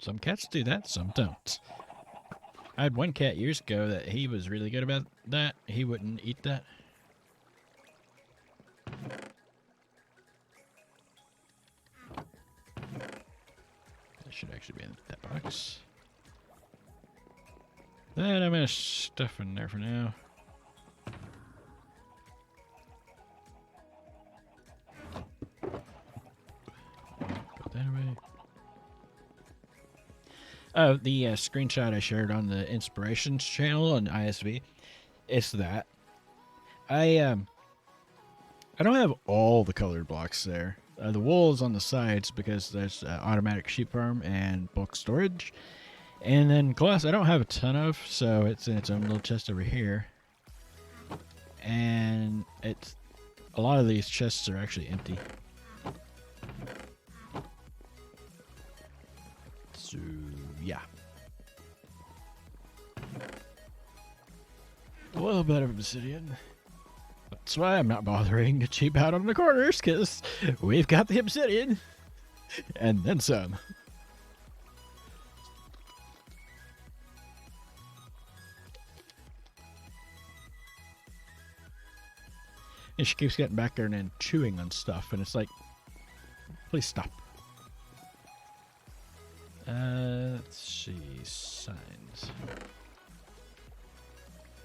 Some cats do that, some don't. I had one cat years ago that he was really good about that. He wouldn't eat that. That should actually be in that box. That I'm going to stuff in there for now. Put that away. Oh, the screenshot I shared on the Inspirations channel on ISV, it's that. I don't have all the colored blocks there. The wool is on the sides because there's automatic sheep farm and bulk storage. And then glass I don't have a ton of, so it's in its own little chest over here. And it's a lot of these chests are actually empty. So yeah. A little bit of obsidian. That's why I'm not bothering to cheap out on the corners, because we've got the obsidian. And then some. And she keeps getting back there and then chewing on stuff, and it's like, please stop. Let's see, signs.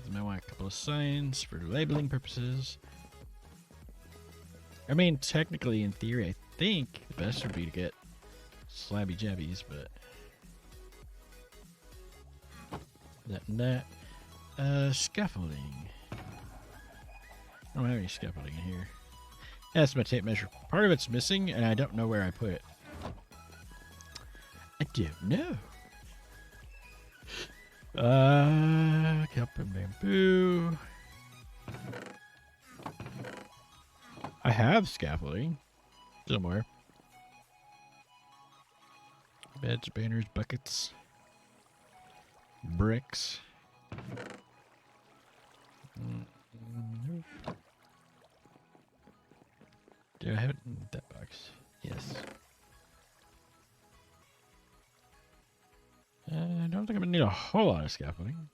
I might want a couple of signs for labeling purposes. I mean, technically, in theory, I think the best would be to get slabby jabbies, but that and that. Scaffolding. I don't have any scaffolding in here. That's my tape measure. Part of it's missing, and I don't know where I put it. I don't know. Kelp and bamboo. I have scaffolding somewhere. Beds, banners, buckets, bricks. Do I have it in that box? Yes. I don't think I'm gonna need a whole lot of scaffolding.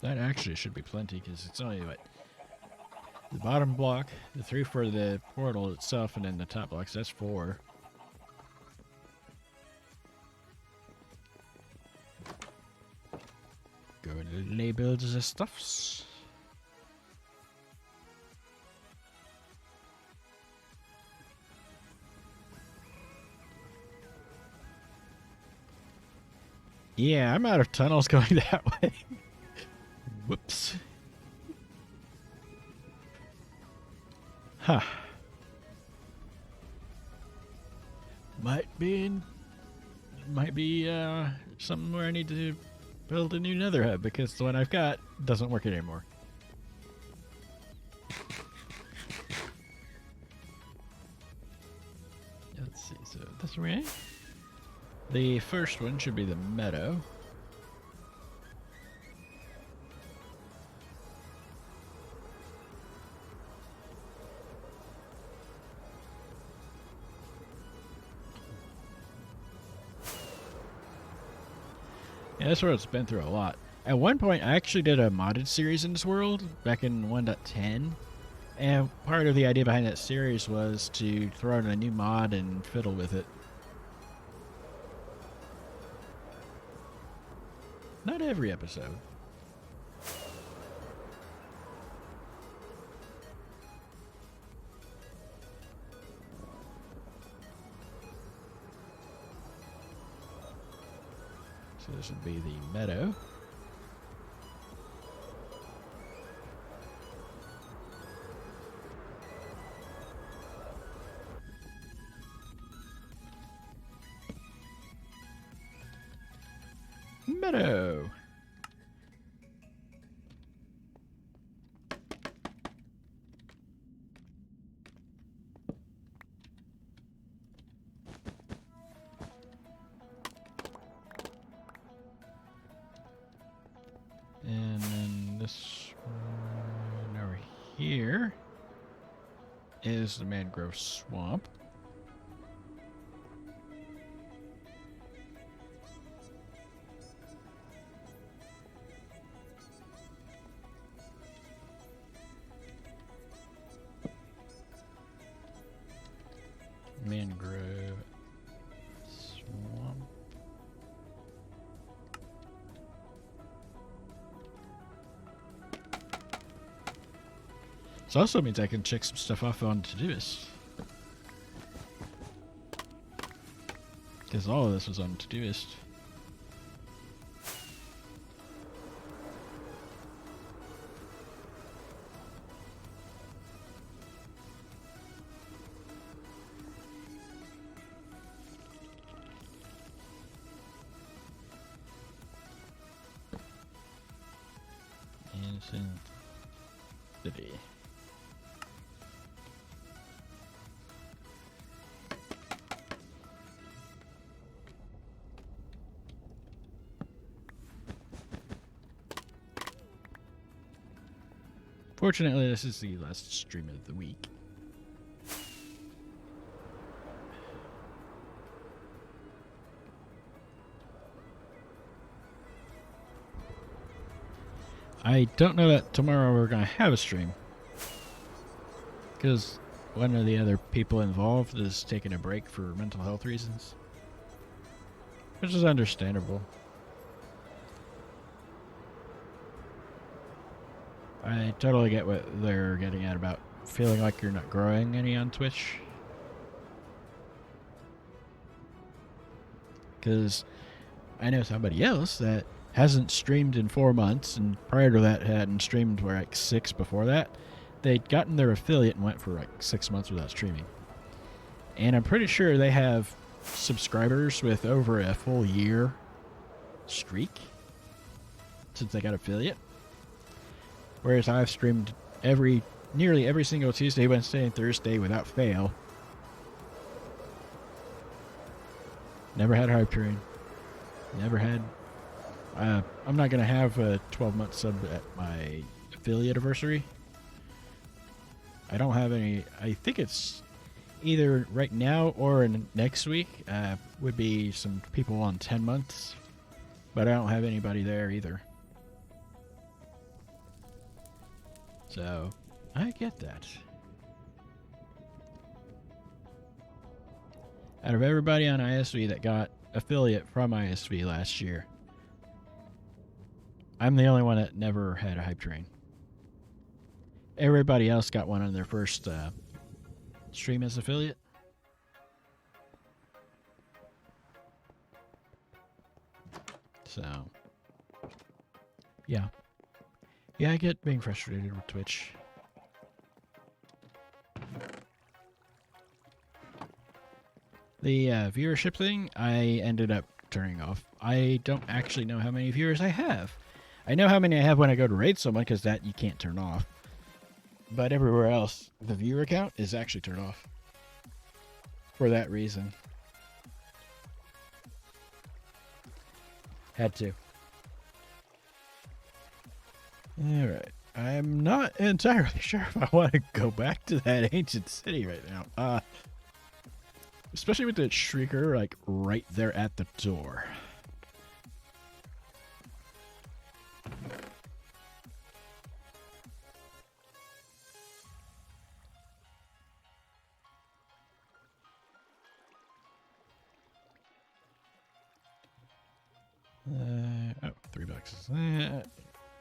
That actually should be plenty because it's only what the bottom block, the 3 for the portal itself, and then the top blocks. That's 4. Go to label the stuffs. Yeah, I'm out of tunnels going that way. Whoops. Huh. Might be something where I need to build a new nether hub because the one I've got doesn't work anymore. Let's see, so this way. The first one should be the meadow. Yeah, this world's been through a lot. At one point, I actually did a modded series in this world back in 1.10. And part of the idea behind that series was to throw in a new mod and fiddle with it. Not every episode. So this would be the meadow. Meadow. And then this one over here is the mangrove swamp. Mangrove swamp. This also means I can check some stuff off on Todoist. Because all of this was on Todoist. Innocent City. Fortunately, this is the last stream of the week. I don't know that tomorrow we're going to have a stream. Because one of the other people involved is taking a break for mental health reasons. Which is understandable. I totally get what they're getting at about feeling like you're not growing any on Twitch. Because I know somebody else that hasn't streamed in 4 months, and prior to that hadn't streamed for like 6 before that. They'd gotten their affiliate and went for like 6 months without streaming. And I'm pretty sure they have subscribers with over a full year streak since they got affiliate. Whereas I've streamed nearly every single Tuesday, Wednesday, and Thursday without fail. Never had a hype train. Never had. I'm not gonna have a 12-month sub at my affiliate anniversary. I don't have any. I think it's either right now or in next week. Would be some people on 10 months, but I don't have anybody there either. So I get that. Out of everybody on ISV that got affiliate from ISV last year, I'm the only one that never had a hype train. Everybody else got one on their first stream as affiliate. So, yeah. Yeah, I get being frustrated with Twitch. The viewership thing, I ended up turning off. I don't actually know how many viewers I have. I know how many I have when I go to raid someone, because that you can't turn off. But everywhere else, the viewer count is actually turned off. For that reason. Had to. Alright. I'm not entirely sure if I want to go back to that ancient city right now. Especially with the Shrieker, like, right there at the door. Oh, 3 boxes.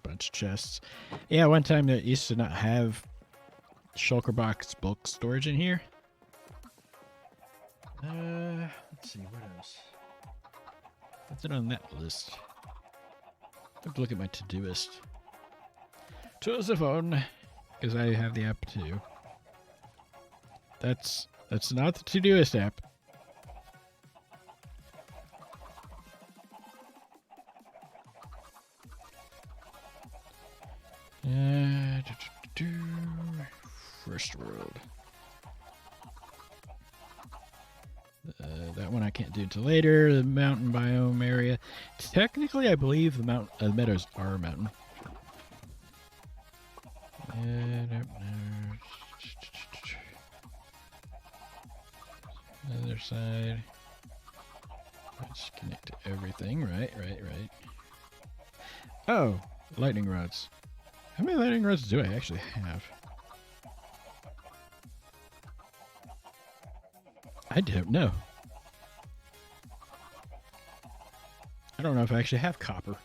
Bunch of chests. Yeah, one time that used to not have shulker box bulk storage in here. Let's see, what else? What's it on that list? I have to look at my Todoist. To's the phone, because I have the app too. That's not the Todoist app. First world. That one I can't do until later. The mountain biome area. Technically, I believe the meadows are a mountain. Other side. Let's connect to everything. Right. Oh, lightning rods. How many lightning rods do I actually have? I don't know. I don't know if I actually have copper.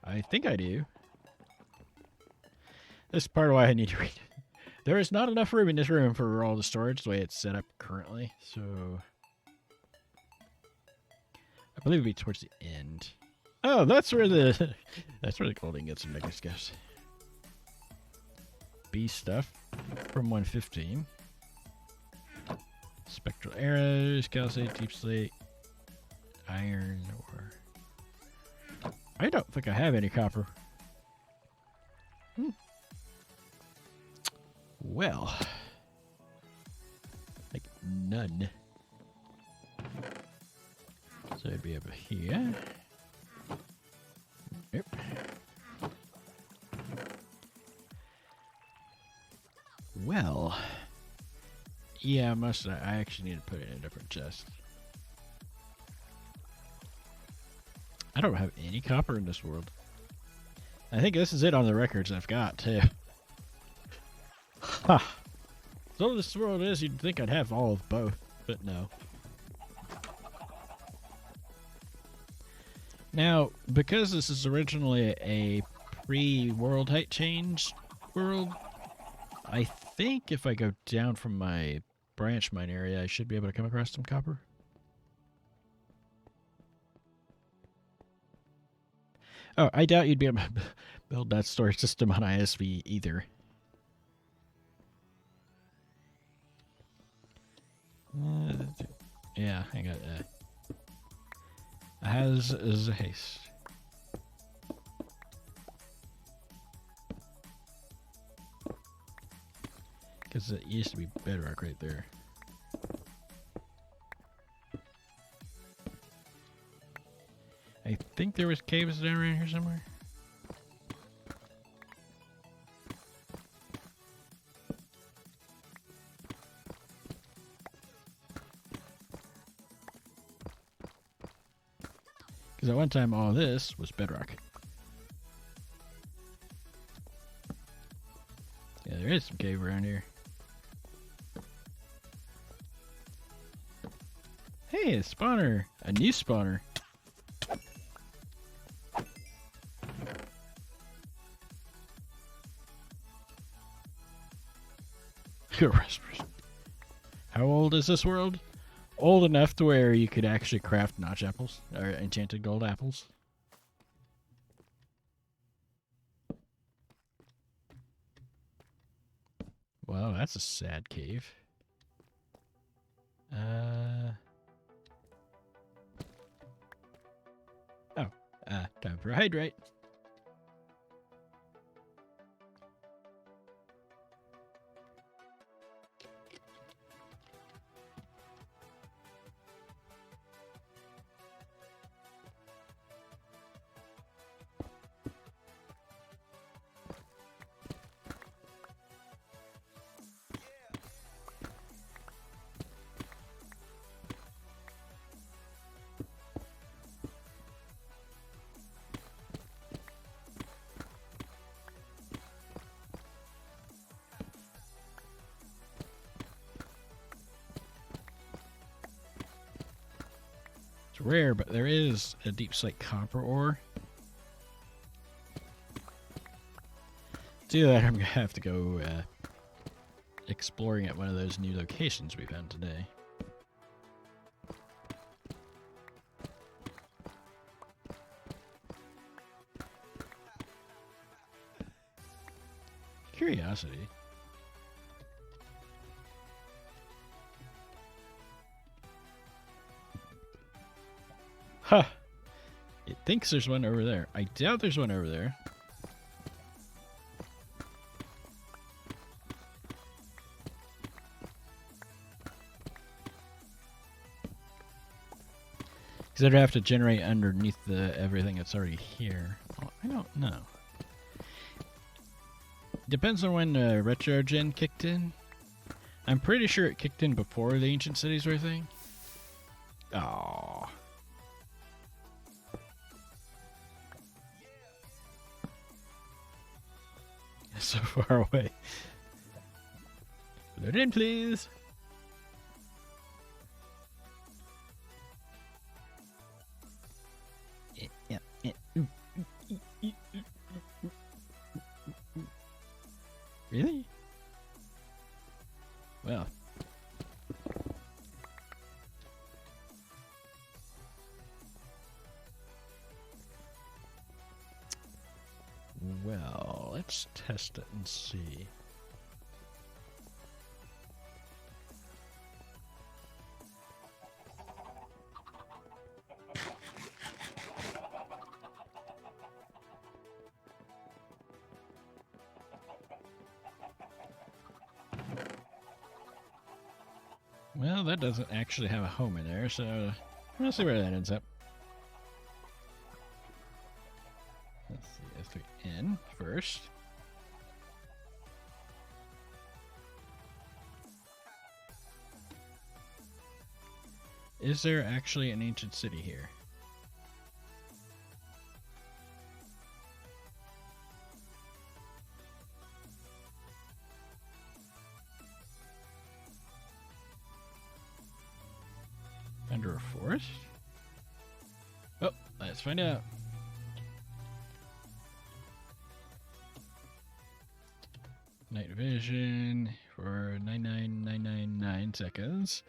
I think I do. This is part of why I need to read. There is not enough room in this room for all the storage the way it's set up currently, so I believe it'll be towards the end. Oh, that's where the gold ingots and megas goes. B stuff from 115. Spectral arrows, calcite, deep slate, iron ore. I don't think I have any copper. Well, like none. So it'd be over here. Yep. Well, yeah, I actually need to put it in a different chest. I don't have any copper in this world. I think this is it on the records I've got, too. Ha! So this world is, you'd think I'd have all of both, but no. Now, because this is originally a pre-world height change world, I think if I go down from my branch mine area, I should be able to come across some copper. Oh, I doubt you'd be able to build that storage system on ISV either. Yeah, I got has is a haste. Because it used to be bedrock right there. I think there was caves down around here somewhere. Because at one time all this was bedrock. Yeah, there is some cave around here. Hey, a spawner. A new spawner. How old is this world? Old enough to where you could actually craft notch apples or enchanted gold apples. Wow, that's a sad cave. Time for a hydrate. It's rare, but there is a deep slate copper ore. To do that, I'm gonna have to go exploring at one of those new locations we found today. Curiosity. Huh. It thinks there's one over there. I doubt there's one over there. Because I'd have to generate underneath everything that's already here. Well, I don't know. Depends on when Retro Gen kicked in. I'm pretty sure it kicked in before the Ancient Cities were a thing. Aww. So far away. Load in, please. Really? Well. Well, let's test it and see. Well, that doesn't actually have a home in there, so we'll see where that ends up. Let's see, F3N first. Is there actually an ancient city here? Under a forest? Oh, let's find out. Night vision for 99999 seconds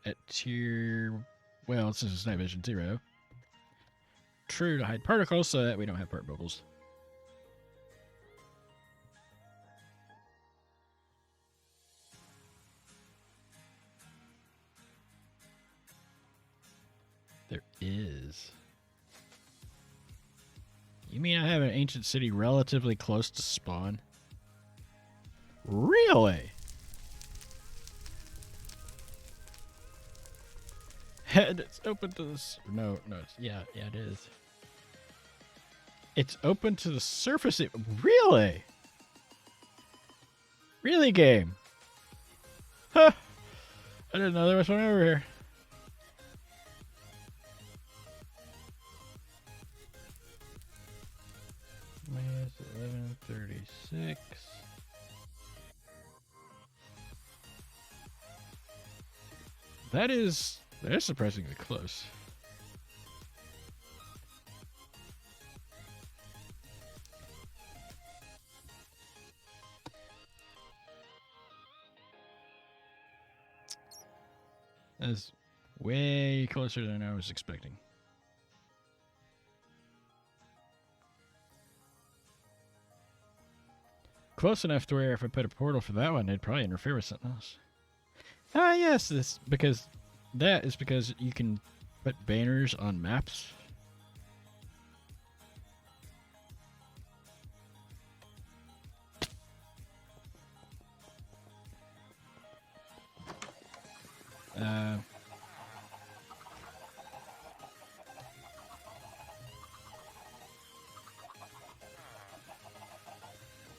at tier. Well, this is night vision 0. true to hide particles so that we don't have part bubbles. There is. You mean I have an ancient city relatively close to spawn? Really? And it's open to this. No, it's, yeah, it is. It's open to the surface. Really? Really, game? Huh. I didn't know there was one over here. Minus 1136. That is surprisingly close. That's way closer than I was expecting. Close enough to where if I put a portal for that one, it'd probably interfere with something else. Ah, yes, this because you can put banners on maps.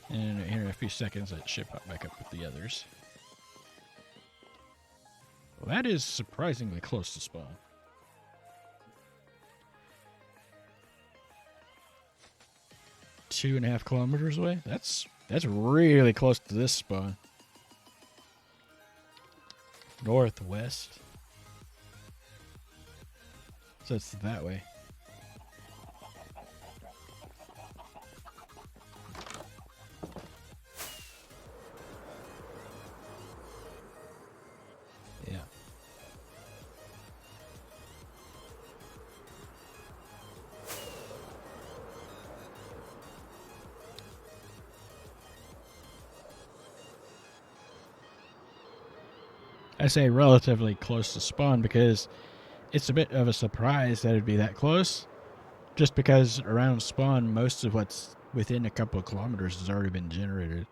And here in a few seconds, it should pop back up with the others. Well, that is surprisingly close to spawn. Two and a half kilometers away? That's really close to this spawn. Northwest. So it's that way. Yeah. I say relatively close to spawn because it's a bit of a surprise that it'd be that close. Just because around spawn, most of what's within a couple of kilometers has already been generated.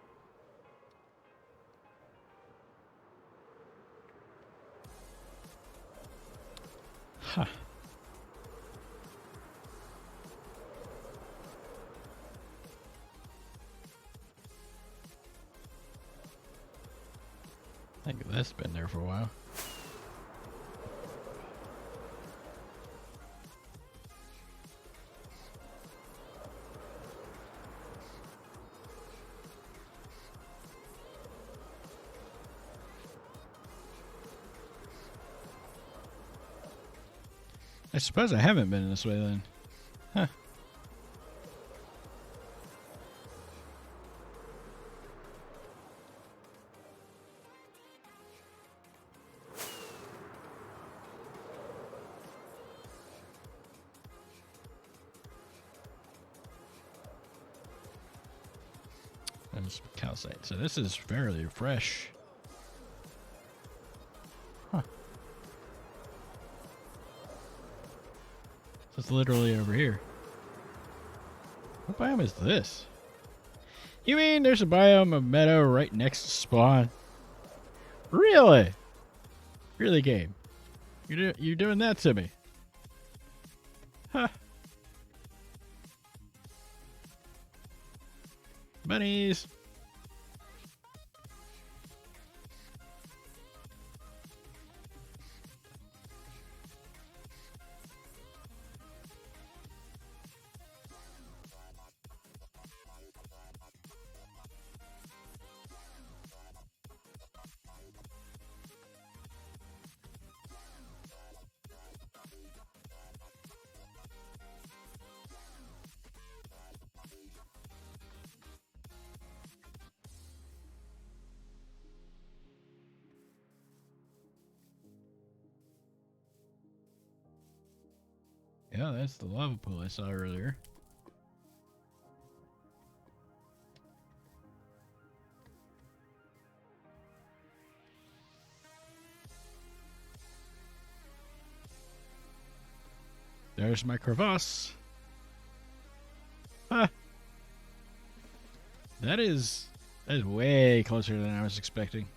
Huh. I think that's been there for a while. I suppose I haven't been this way then. Huh. That's calcite. So this is fairly fresh. Huh. So it's literally over here. What biome is this? You mean there's a biome of meadow right next to spawn? Really? Really, game? You're doing that to me? Huh. Bunnies. Yeah, that's the lava pool I saw earlier. There's my crevasse. Ah. That is way closer than I was expecting.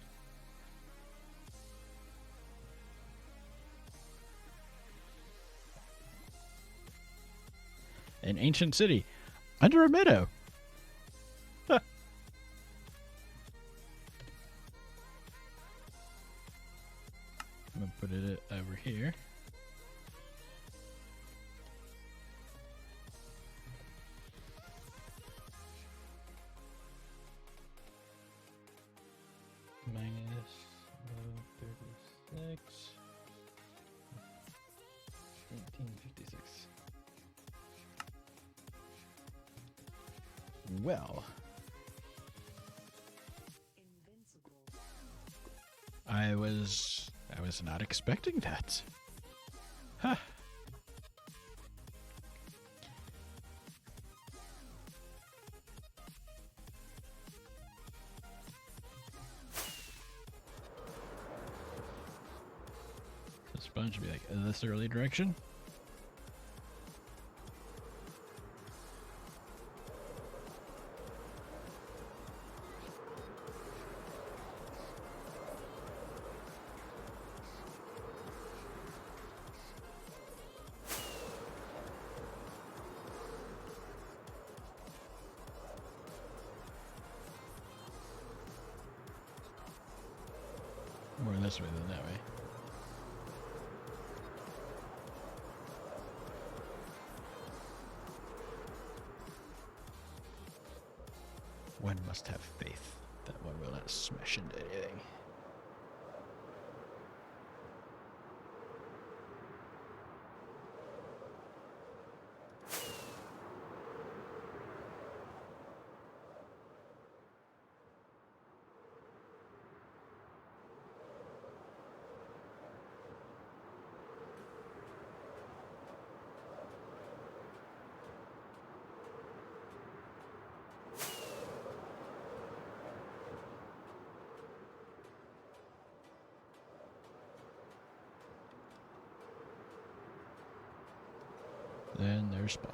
An ancient city under a meadow. Huh. I'm gonna put it over here. Minus 36. 1856. Well, I was not expecting that. Huh. The sponge would be like, is this the early direction? More this way than that way. One must have faith that one will not smash into anything. Then there's spawn.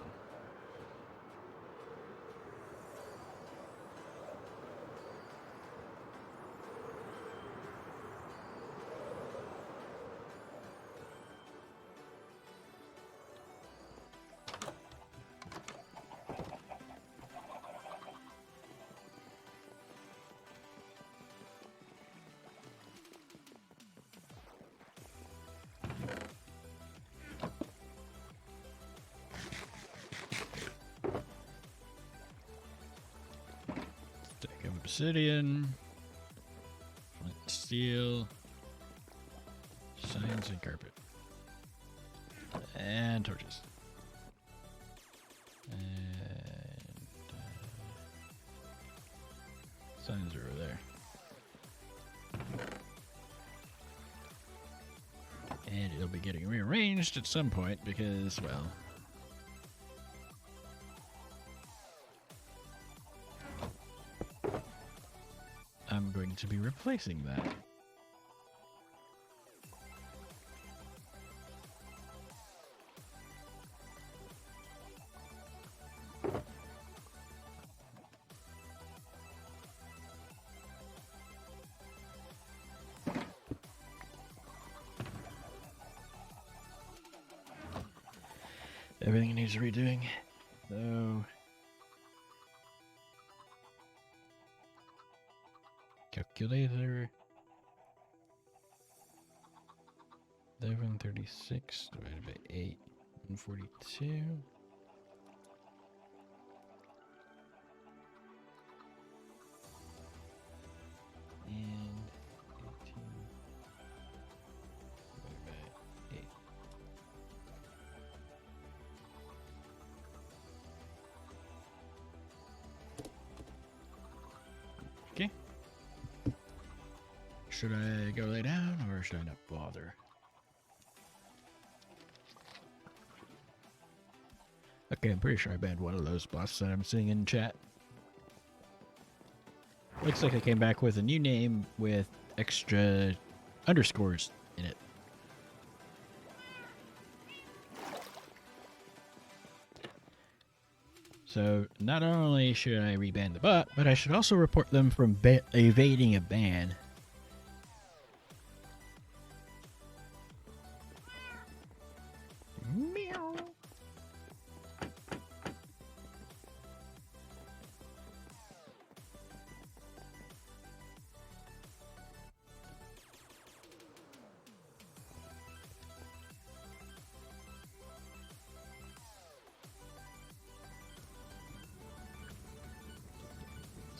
Stack of obsidian, flint, steel, signs and carpet, and torches. And signs are over there. And it'll be getting rearranged at some point because, well, I'm going to be replacing that. Everything needs redoing, though. Calculator. 1136 divided by 8, 142. And 18 divided by 8. Okay. Should I go lay down or should I not bother? Okay, I'm pretty sure I banned one of those bots that I'm seeing in chat. Looks like I came back with a new name with extra underscores in it. So not only should I reban the bot, but I should also report them from evading a ban. Meow.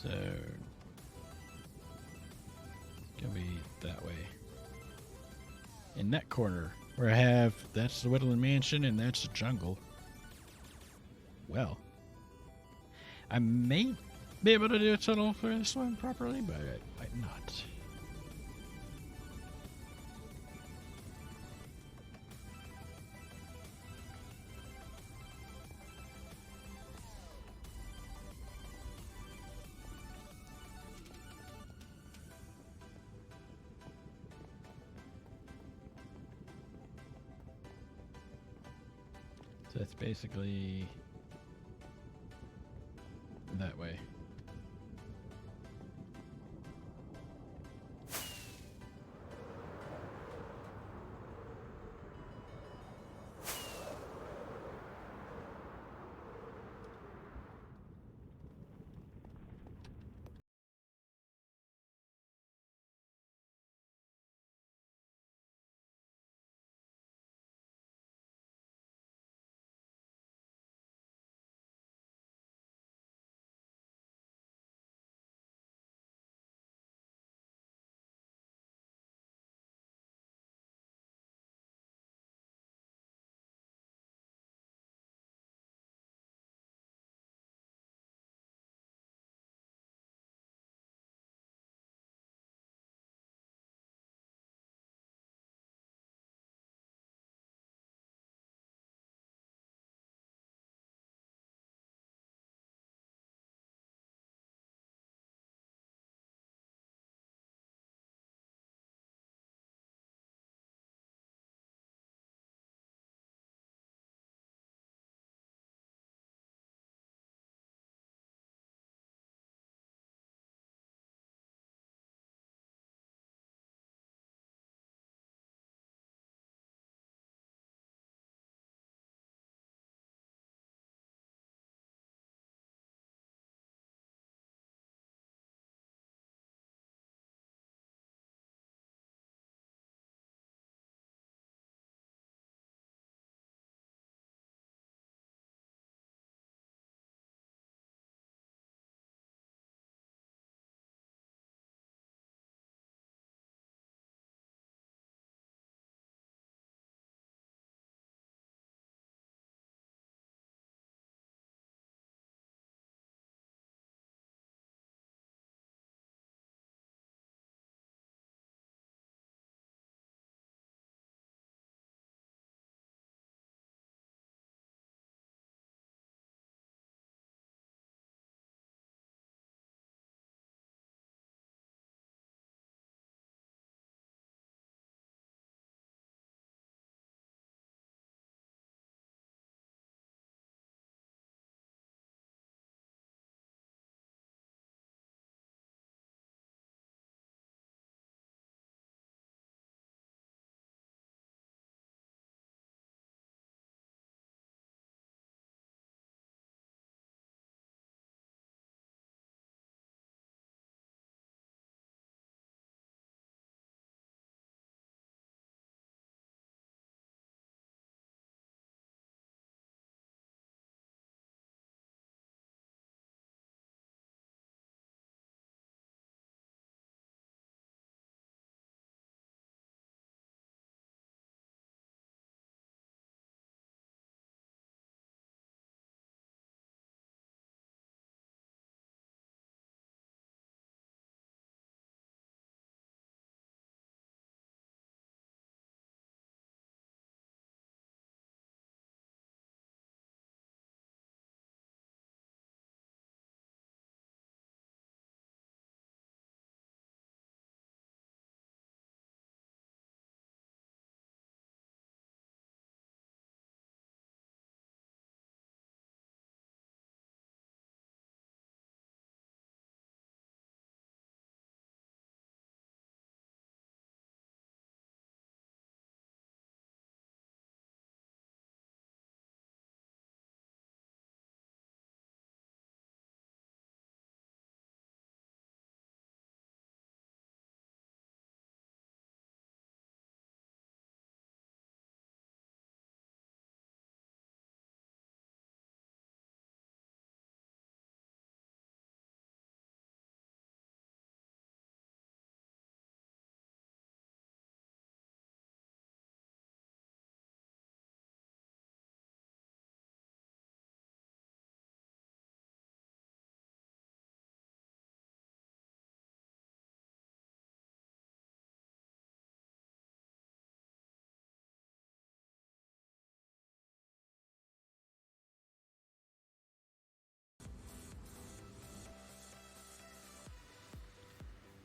So it's gonna be that way. In that corner, where I have that's the Woodland Mansion and that's the jungle. Well, I may be able to do a tunnel for this one properly, but I might not. So that's basically that way.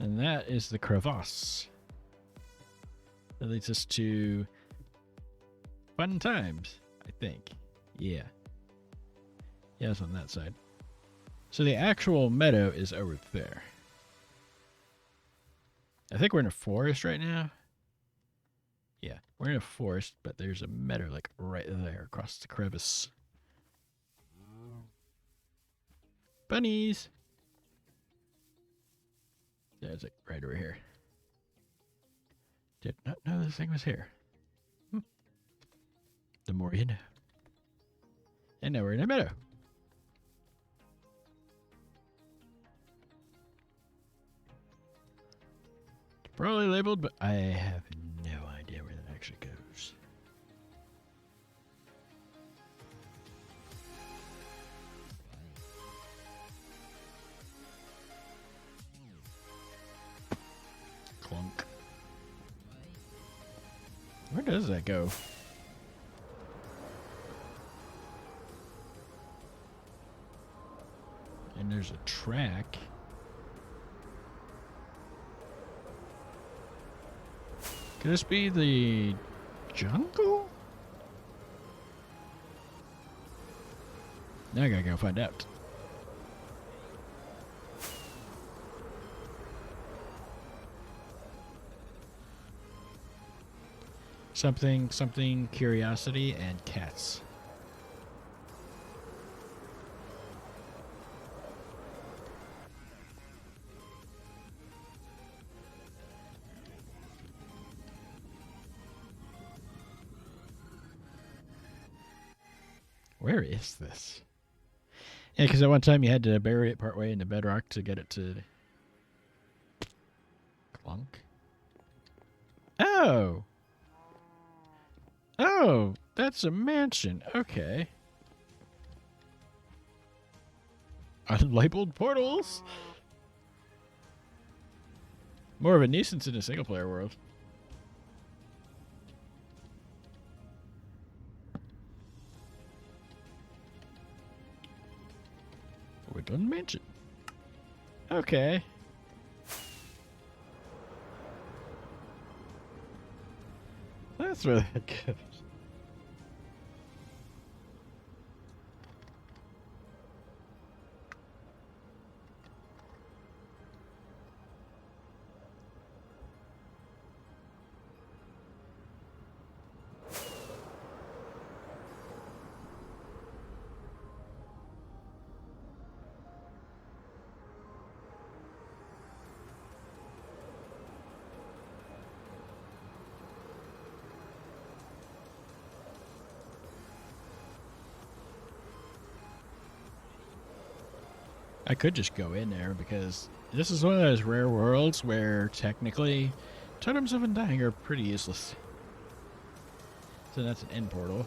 And that is the crevasse. That leads us to fun times, I think. Yeah. Yeah, it's on that side. So the actual meadow is over there. I think we're in a forest right now. Yeah, we're in a forest, but there's a meadow like right there across the crevice. Bunnies! Yeah, it's like right over here. Did not know this thing was here. The more you know. And now we're in a meadow. Probably labeled, but I have no idea where that actually goes. Clunk. Where does that go? And there's a track. Could this be the jungle? Now I gotta go find out. Something, curiosity, and cats. Where is this? Yeah, because at one time you had to bury it partway in the bedrock to get it to clunk. Oh! Oh, that's a mansion. Okay. Unlabeled portals? More of a nuisance in a single-player world. Woodland Mansion. Okay. That's where that goes. I could just go in there because this is one of those rare worlds where technically totems of undying are pretty useless. So that's an end portal.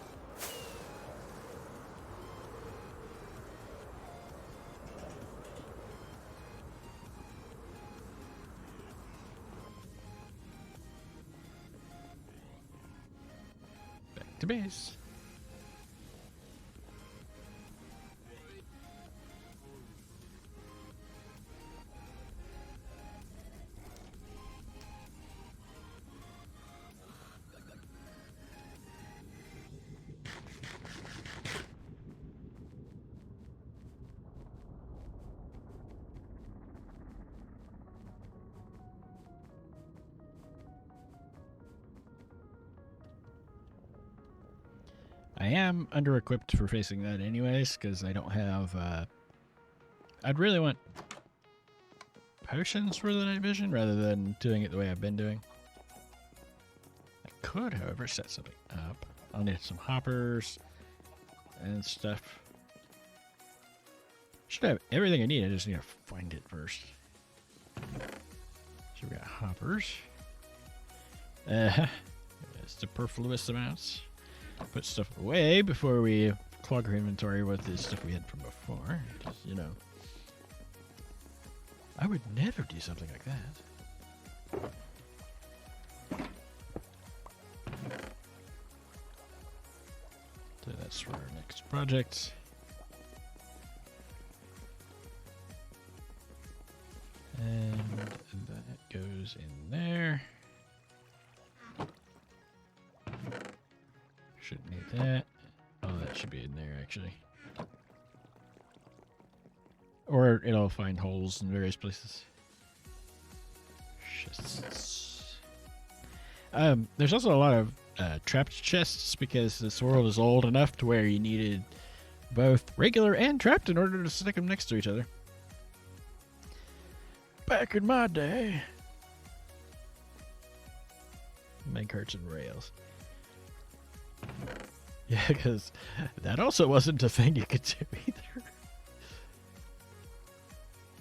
Back to base. I am under-equipped for facing that anyways, because I don't have, I'd really want potions for the night vision rather than doing it the way I've been doing. I could, however, set something up. I'll need some hoppers and stuff. Should have everything I need, I just need to find it first. So we got hoppers. Superfluous amounts. Put stuff away before we clog our inventory with the stuff we had from before. Just, you know. I would never do something like that. So that's for our next project. And that goes in there. Shouldn't need that. Oh, that should be in there, actually. Or it'll find holes in various places. Chests. There's also a lot of trapped chests because this world is old enough to where you needed both regular and trapped in order to stick them next to each other. Back in my day. Minecarts and rails. Yeah, because that also wasn't a thing you could do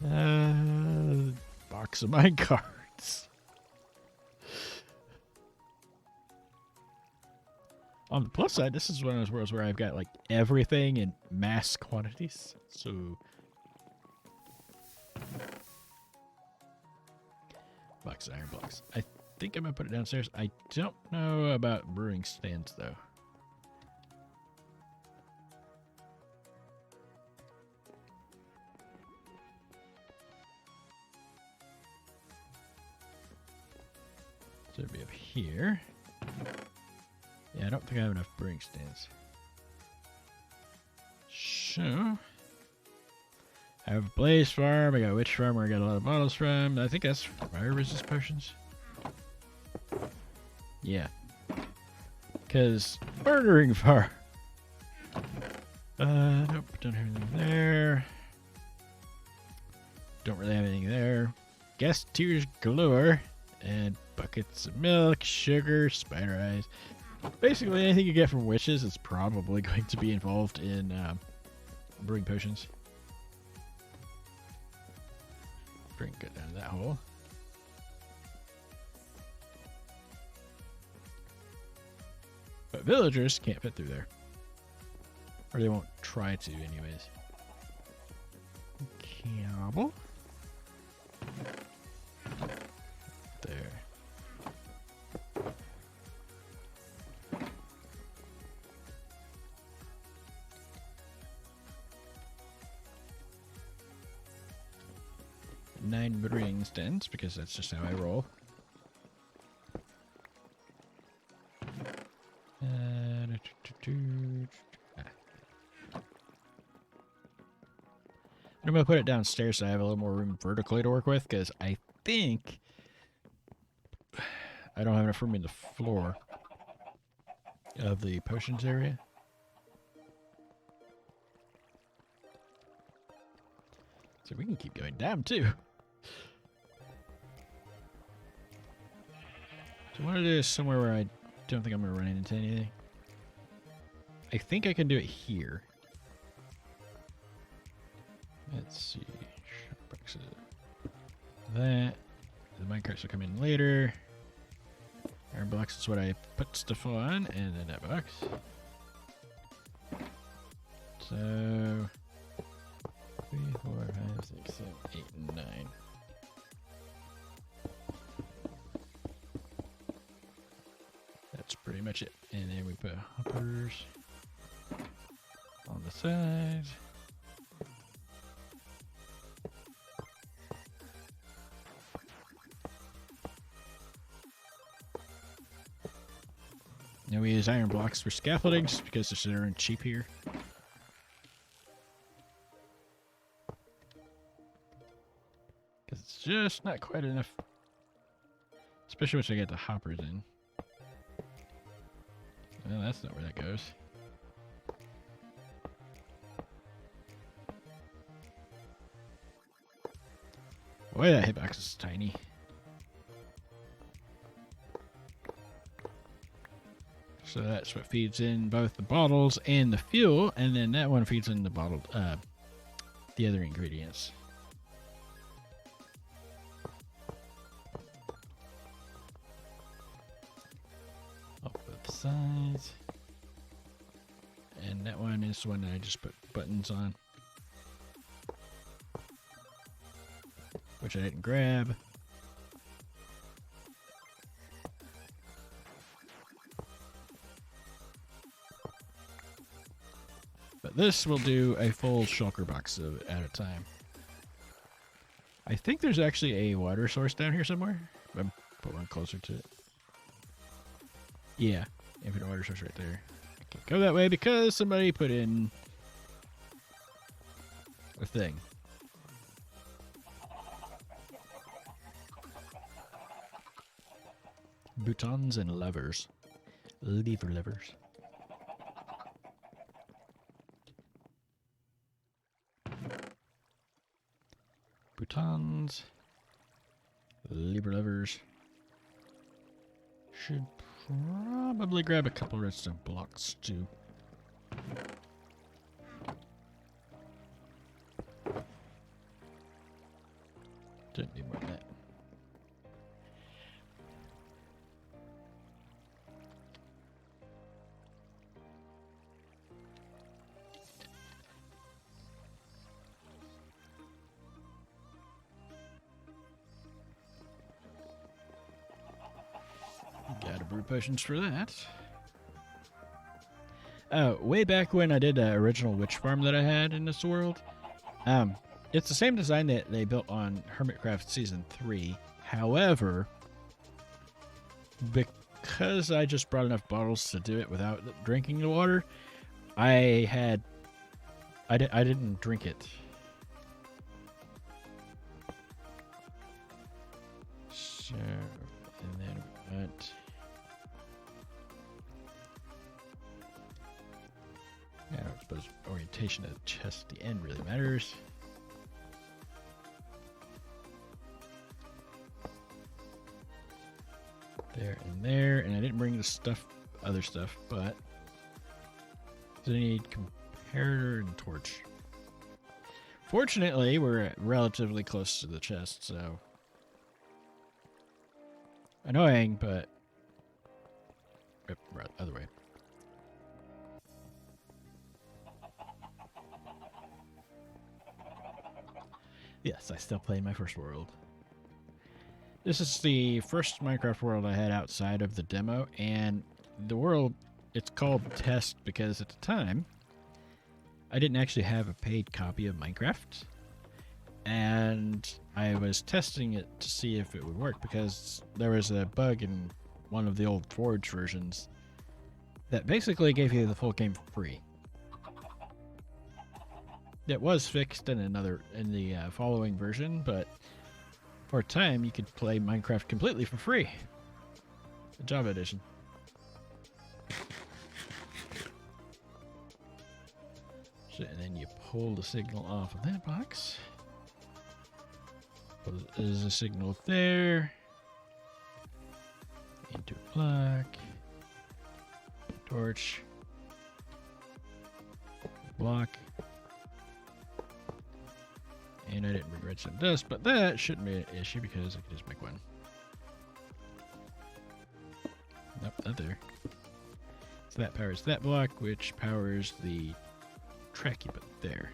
either. Box of minecarts. On the plus side, this is one of those worlds where I've got like everything in mass quantities. So box of iron blocks. I think I'm gonna put it downstairs. I don't know about brewing stands though. So it'll be up here. Yeah, I don't think I have enough brewing stands. So I have a blaze farm, I got a witch farm where I got a lot of bottles from. I think that's fire resist potions. Yeah. Cause murdering farm. Nope, don't have anything there. Don't really have anything there. Guest tears galore. And buckets of milk, sugar, spider eyes. Basically anything you get from witches is probably going to be involved in brewing potions. Drink it down that hole. But villagers can't fit through there. Or they won't try to anyways. Cobble. There. Nine brewing stands because that's just how I roll. I'm going to put it downstairs so I have a little more room vertically to work with because I think I don't have enough room in the floor of the potions area. So we can keep going down too. So I want to do this somewhere where I don't think I'm going to run into anything. I think I can do it here. Let's see. That. The minecarts will come in later. Iron blocks is what I put stuff on, and then that box. So 3, 4, 5, 6, 7, 8, and 9. That's pretty much it. And then we put hoppers on the sides. Now we use iron blocks for scaffoldings because they're cheap here. Because it's just not quite enough. Especially once I get the hoppers in. Well, that's not where that goes. Boy, that hitbox is tiny. So that's what feeds in both the bottles and the fuel, and then that one feeds in the bottled, the other ingredients. Off both sides. And that one is the one that I just put buttons on. Which I didn't grab. But this will do a full shulker box at a time. I think there's actually a water source down here somewhere. I'm put one closer to it. Yeah, infinite water source right there. I can't go that way because somebody put in a thing. Boutons and levers. Lever levers. Boutons. Lever levers. Should probably grab a couple redstone blocks too. Didn't need more than that. Got a brew potions for that. Way back when I did the original witch farm that I had in this world, it's the same design that they built on Hermitcraft Season 3. However, because I just brought enough bottles to do it without drinking the water, I didn't drink it. So, and then we went. Yeah, I suppose orientation of the chest at the end really matters. There, and I didn't bring the stuff, other stuff, but I need comparator and torch. Fortunately, we're relatively close to the chest, so annoying, but other way. Yes, I still play my first world. This is the first Minecraft world I had outside of the demo, and the world, it's called Test because at the time, I didn't actually have a paid copy of Minecraft, and I was testing it to see if it would work because there was a bug in one of the old Forge versions that basically gave you the full game for free. It was fixed in the following version, but for a time you could play Minecraft completely for free. The Java edition. So, and then you pull the signal off of that box. There's a signal there. Into a block. Torch. Block. And I didn't bring redstone dust, but that shouldn't be an issue because I can just make one. Nope, not there. So that powers that block, which powers the track you put there.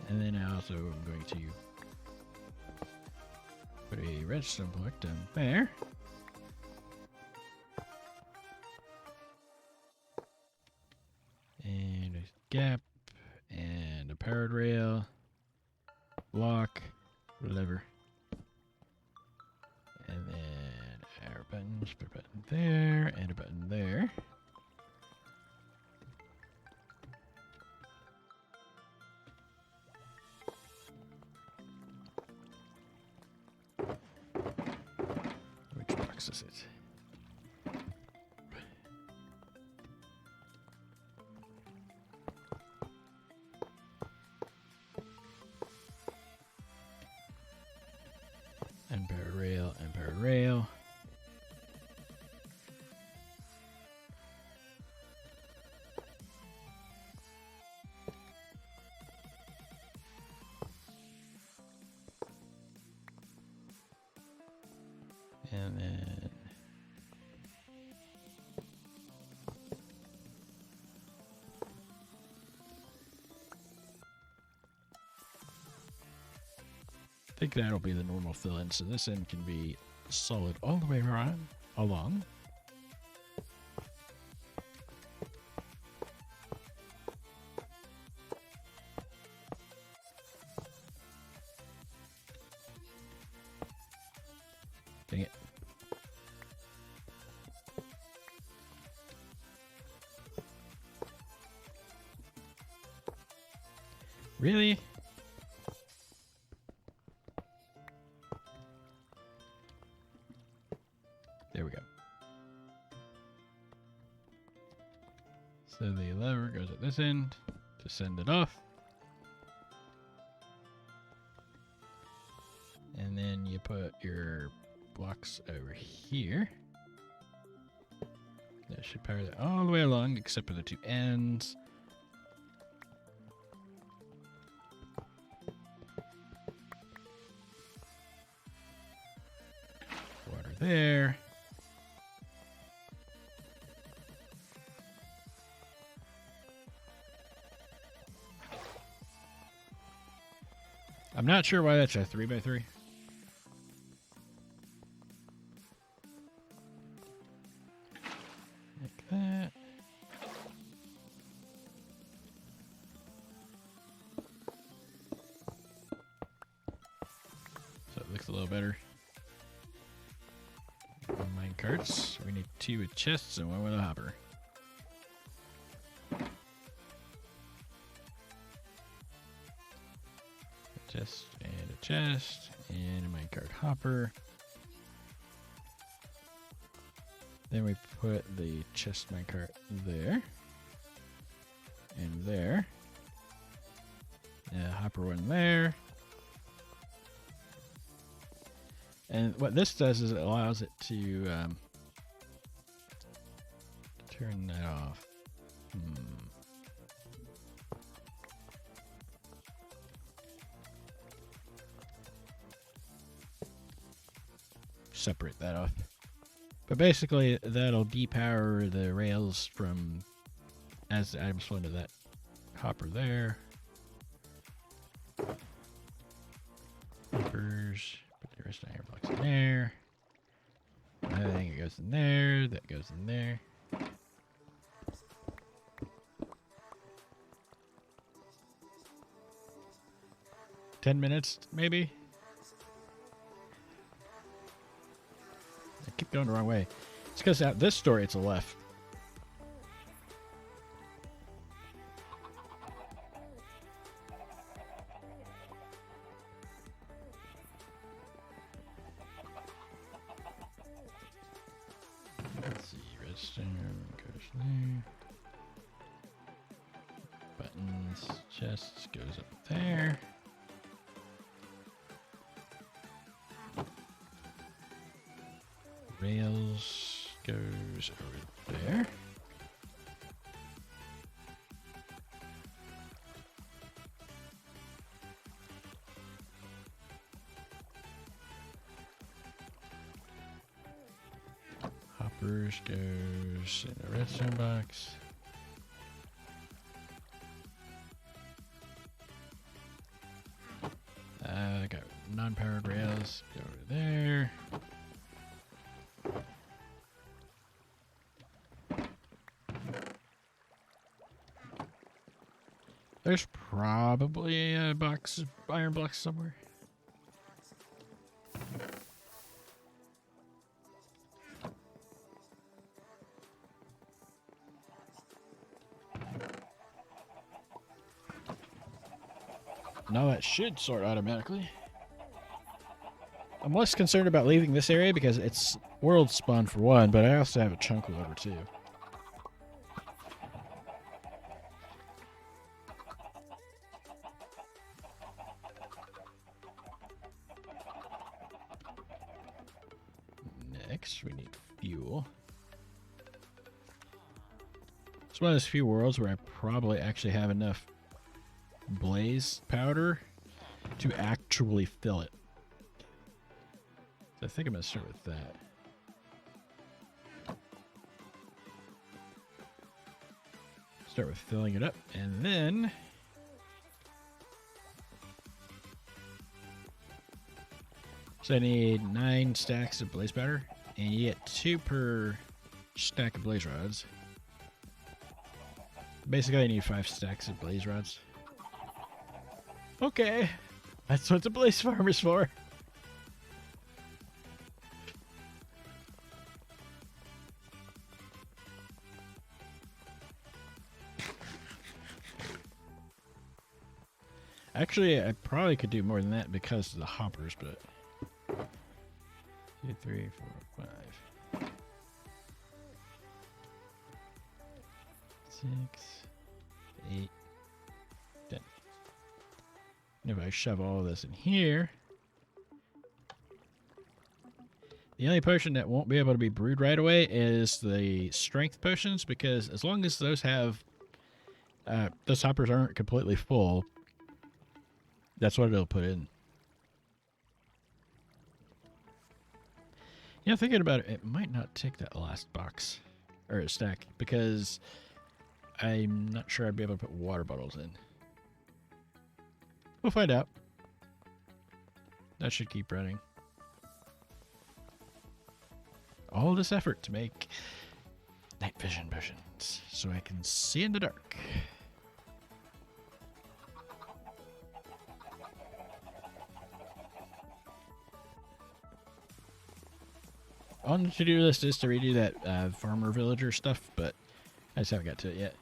And then I also am going to put a redstone block down there. And a gap. And a powered rail, block, lever, and then our buttons. Put a button there and a button there. Which box is it? Unpowered rail. And then I think that'll be the normal fill-in, so this end can be solid all the way around, along. Really? There we go. So the lever goes at this end to send it off. And then you put your blocks over here. That should power that all the way along, except for the two ends. Water there. I'm not sure why that's a 3x3. Like that. So it looks a little better. Mine carts. We need 2 with chests and 1 with a hopper. Chest and a minecart hopper. Then we put the chest minecart there and there. And a hopper one there. And what this does is it allows it to turn that off. Separate that off. But basically, that'll depower the rails from as the items flow into that hopper there. Hoppers. Put the rest of iron blocks in there. I think it goes in there. That goes in there. $10, maybe. I keep going the wrong way. It's because at this story it's a left. Let's see, redstone goes there. Buttons, chests goes up there. Rails goes over there. Hoppers goes in the redstone box. I got non-powered rails go over there. There's probably a box of iron blocks somewhere. Now that should sort automatically. I'm less concerned about leaving this area because it's world spawn for one, but I also have a chunk over too. Next, we need fuel. It's one of those few worlds where I probably actually have enough blaze powder to actually fill it. So I think I'm going to start with that. Start with filling it up, and then so I need 9 stacks of blaze powder, and you get 2 per stack of blaze rods. Basically, I need 5 stacks of blaze rods. Okay, that's what the blaze farmer's for. Actually, I probably could do more than that because of the hoppers, but 2, 3, 4, 5, 6, 8, 10. And if I shove all this in here, the only potion that won't be able to be brewed right away is the strength potions, because as long as those have those hoppers aren't completely full, that's what it'll put in. Yeah, thinking about it, it might not take that last box or a stack because I'm not sure I'd be able to put water bottles in. We'll find out. That should keep running. All this effort to make night vision potions so I can see in the dark. On the to-do list is to redo that farmer villager stuff, but I just haven't got to it yet.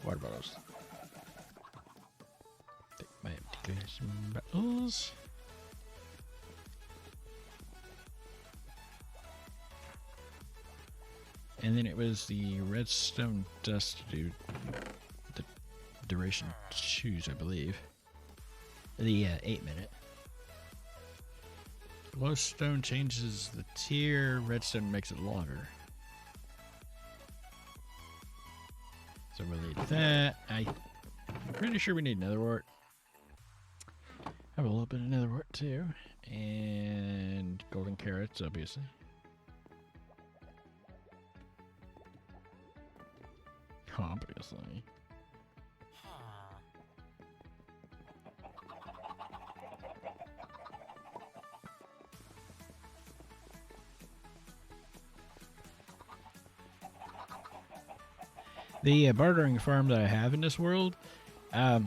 Water bottles. Take my empty glass bottles. And then it was the redstone dust to do the duration choose, I believe. The 8-minute. Glowstone changes the tier, redstone makes it longer. So we'll need that. I'm pretty sure we need nether wart. Have a little bit of nether wart too. And golden carrots, obviously. Obviously. The bartering farm that I have in this world, the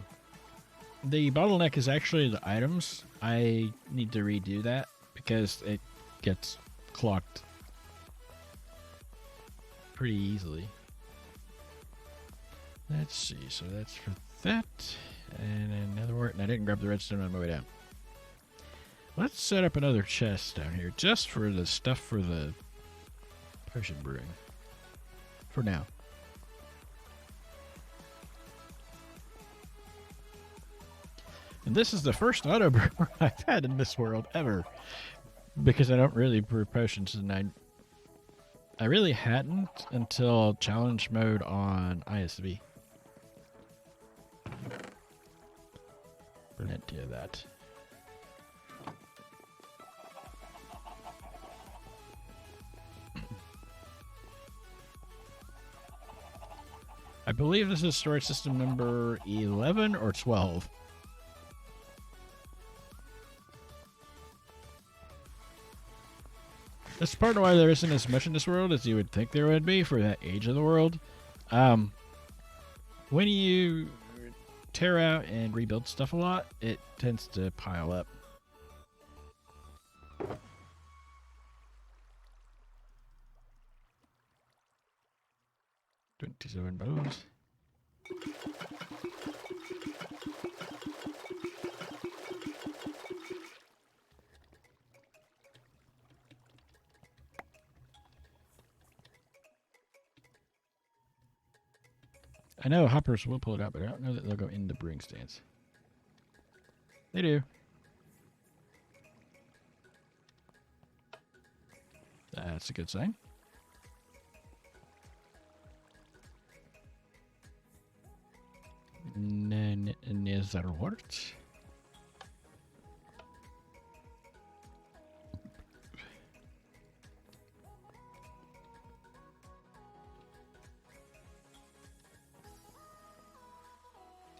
bottleneck is actually the items. I need to redo that because it gets clocked pretty easily. Let's see, so that's for that. And another wart, and I didn't grab the redstone on my way down. Let's set up another chest down here just for the stuff for the potion brewing. For now. And this is the first auto brewer I've had in this world ever. Because I don't really brew potions, and I really hadn't until challenge mode on ISV. Plenty of that. I believe this is storage system number 11 or 12. That's part of why there isn't as much in this world as you would think there would be for that age of the world. When you tear out and rebuild stuff a lot, it tends to pile up. $27 bottles. I know hoppers will pull it out, but I don't know that they'll go in the brewing stands. They do. That's a good sign. Nether wart.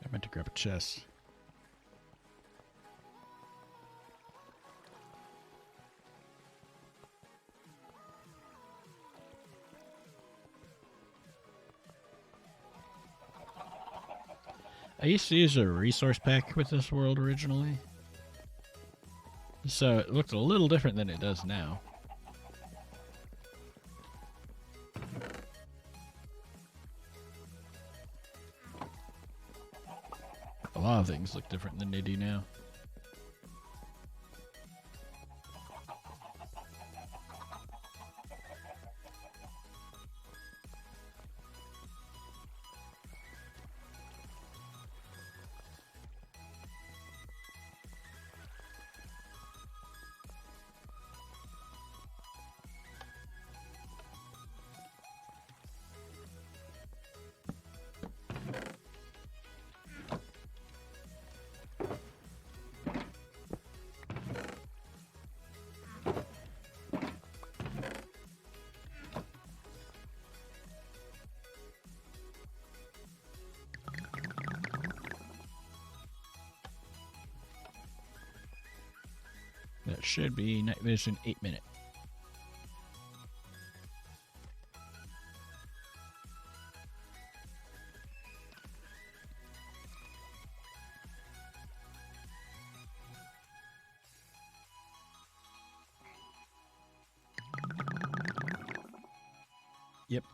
I meant to grab a chest. I used to use a resource pack with this world originally, so it looked a little different than it does now. lot of things look different than they do now. That should be night vision 8-minute. Yep.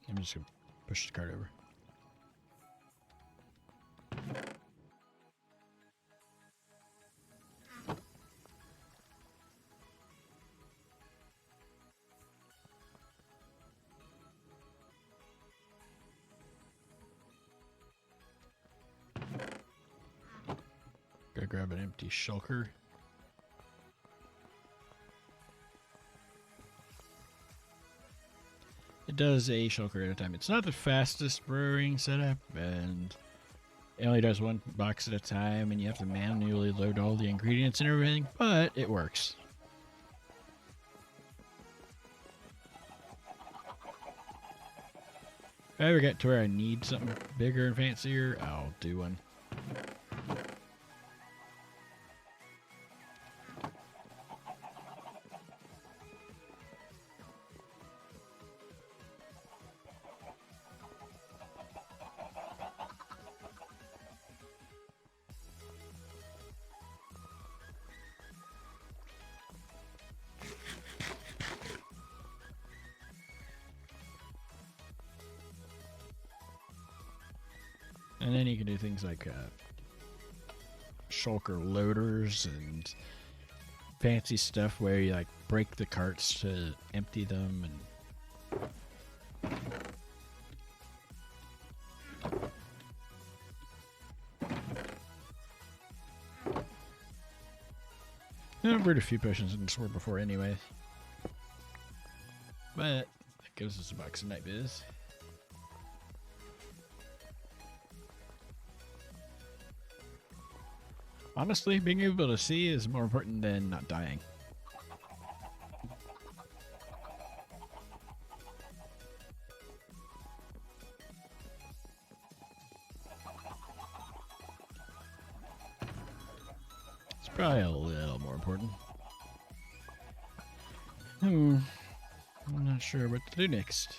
I'm just gonna push the cart over. Gotta grab an empty shulker. It does a shulker at a time. It's not the fastest brewing setup, and it only does one box at a time, and you have to manually load all the ingredients and everything, but it works. If I ever get to where I need something bigger and fancier, I'll do one. And then you can do things like shulker loaders and fancy stuff where you like break the carts to empty them and I've brewed a few potions in this world before anyway. But that gives us a box of night biz. Honestly, being able to see is more important than not dying. It's probably a little more important. I'm not sure what to do next.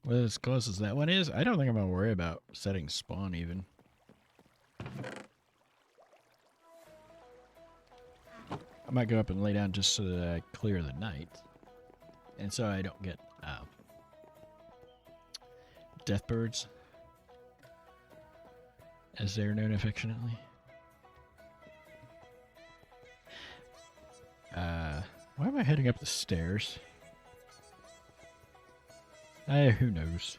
Well, as close as that one is, I don't think I'm going to worry about setting spawn even. I might go up and lay down just so that I clear the night. And so I don't get death birds, as they're known affectionately. Why am I heading up the stairs? Who knows?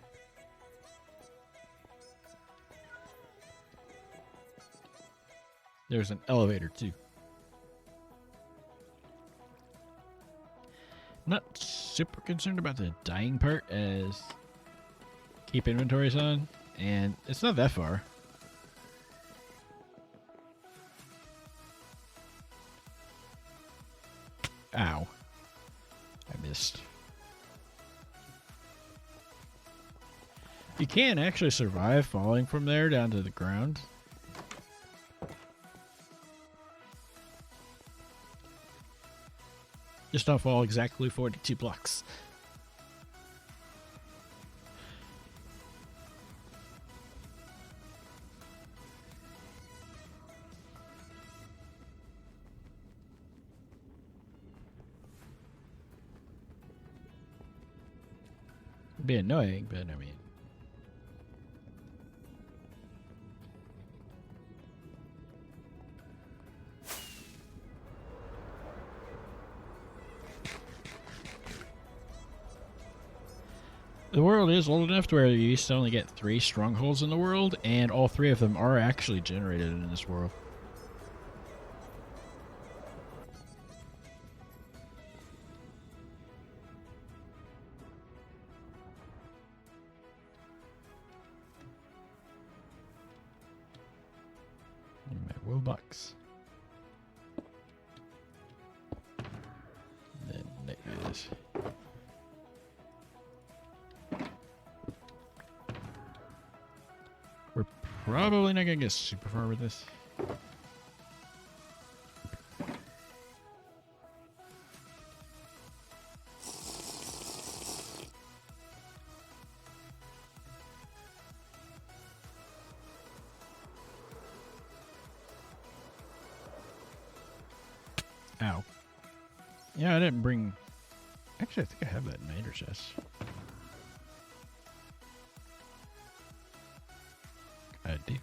There's an elevator too. Not super concerned about the dying part as keep inventories on, and it's not that far. Ow. I missed. You can actually survive falling from there down to the ground. Just don't fall exactly 42 blocks. It'd be annoying, but I mean. The world is old enough to where you used to only get 3 strongholds in the world, and all 3 of them are actually generated in this world. My Robux. Then there it is. We're probably not gonna get super far with this. Ow. Yeah, I didn't bring... Actually, I think I have that in my ender chest. I do.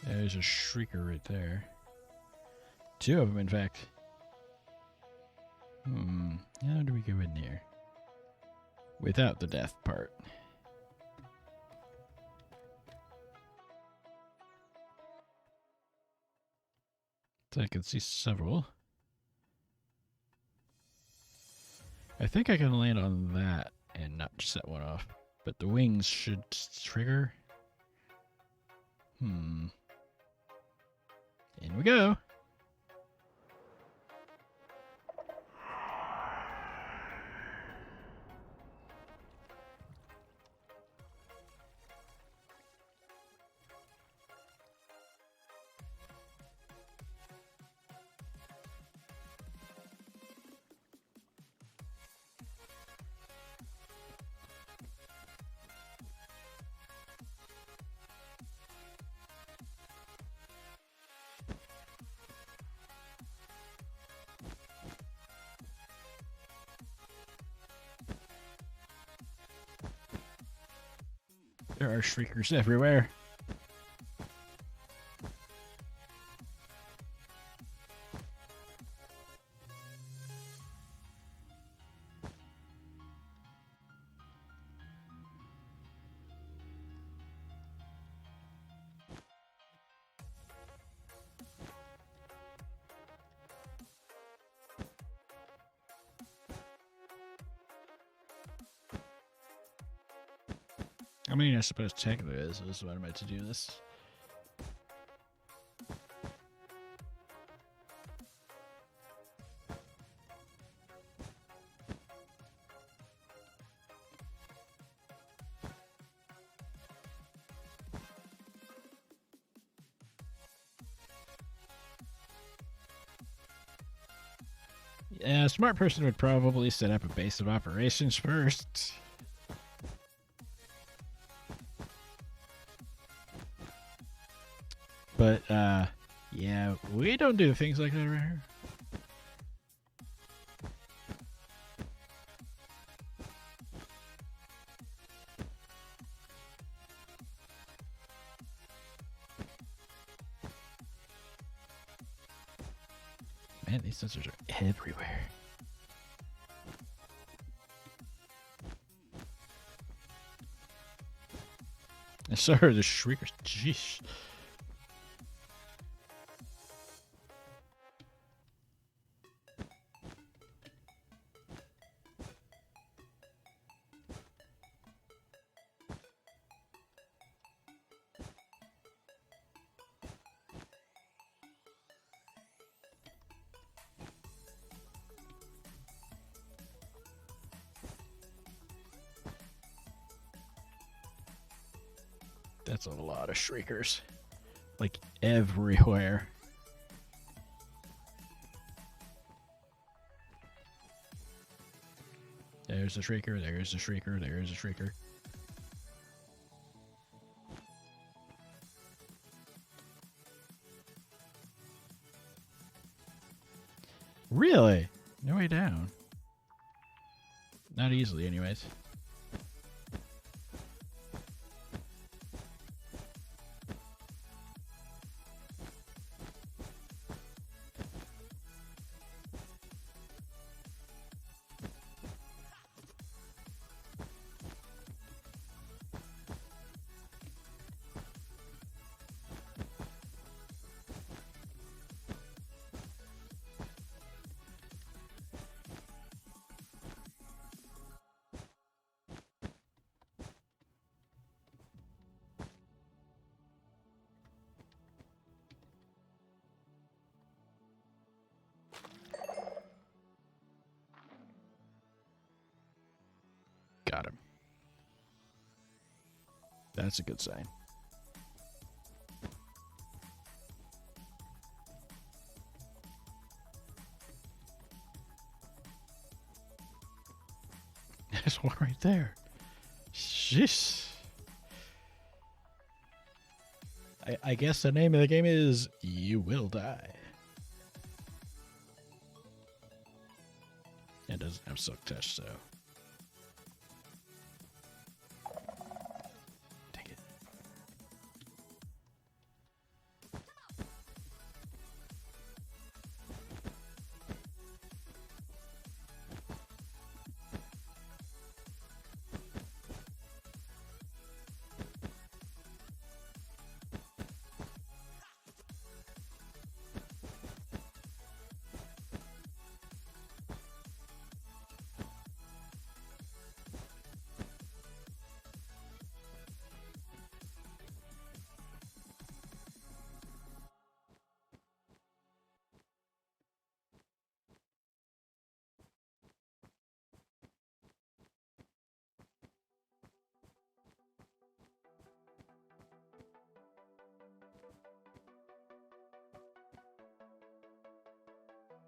There's a shrieker right there. 2 of them, in fact. How do we go in there? Without the death part. So I can see several. I think I can land on that and not set one off. But the wings should trigger. In we go. There are shriekers everywhere. I mean, I suppose technically this is what I'm meant to do this. Yeah, a smart person would probably set up a base of operations first. But, yeah, we don't do things like that around here. Man, these sensors are everywhere. And so are the shriekers. Jeez. That's a lot of shriekers. Like, everywhere. There's a shrieker, there's a shrieker, there's a shrieker. Really? No way down. Not easily, anyways. Got him. That's a good sign. There's one right there. Sheesh. I guess the name of the game is You Will Die. It doesn't have silk touch, so. Dang it.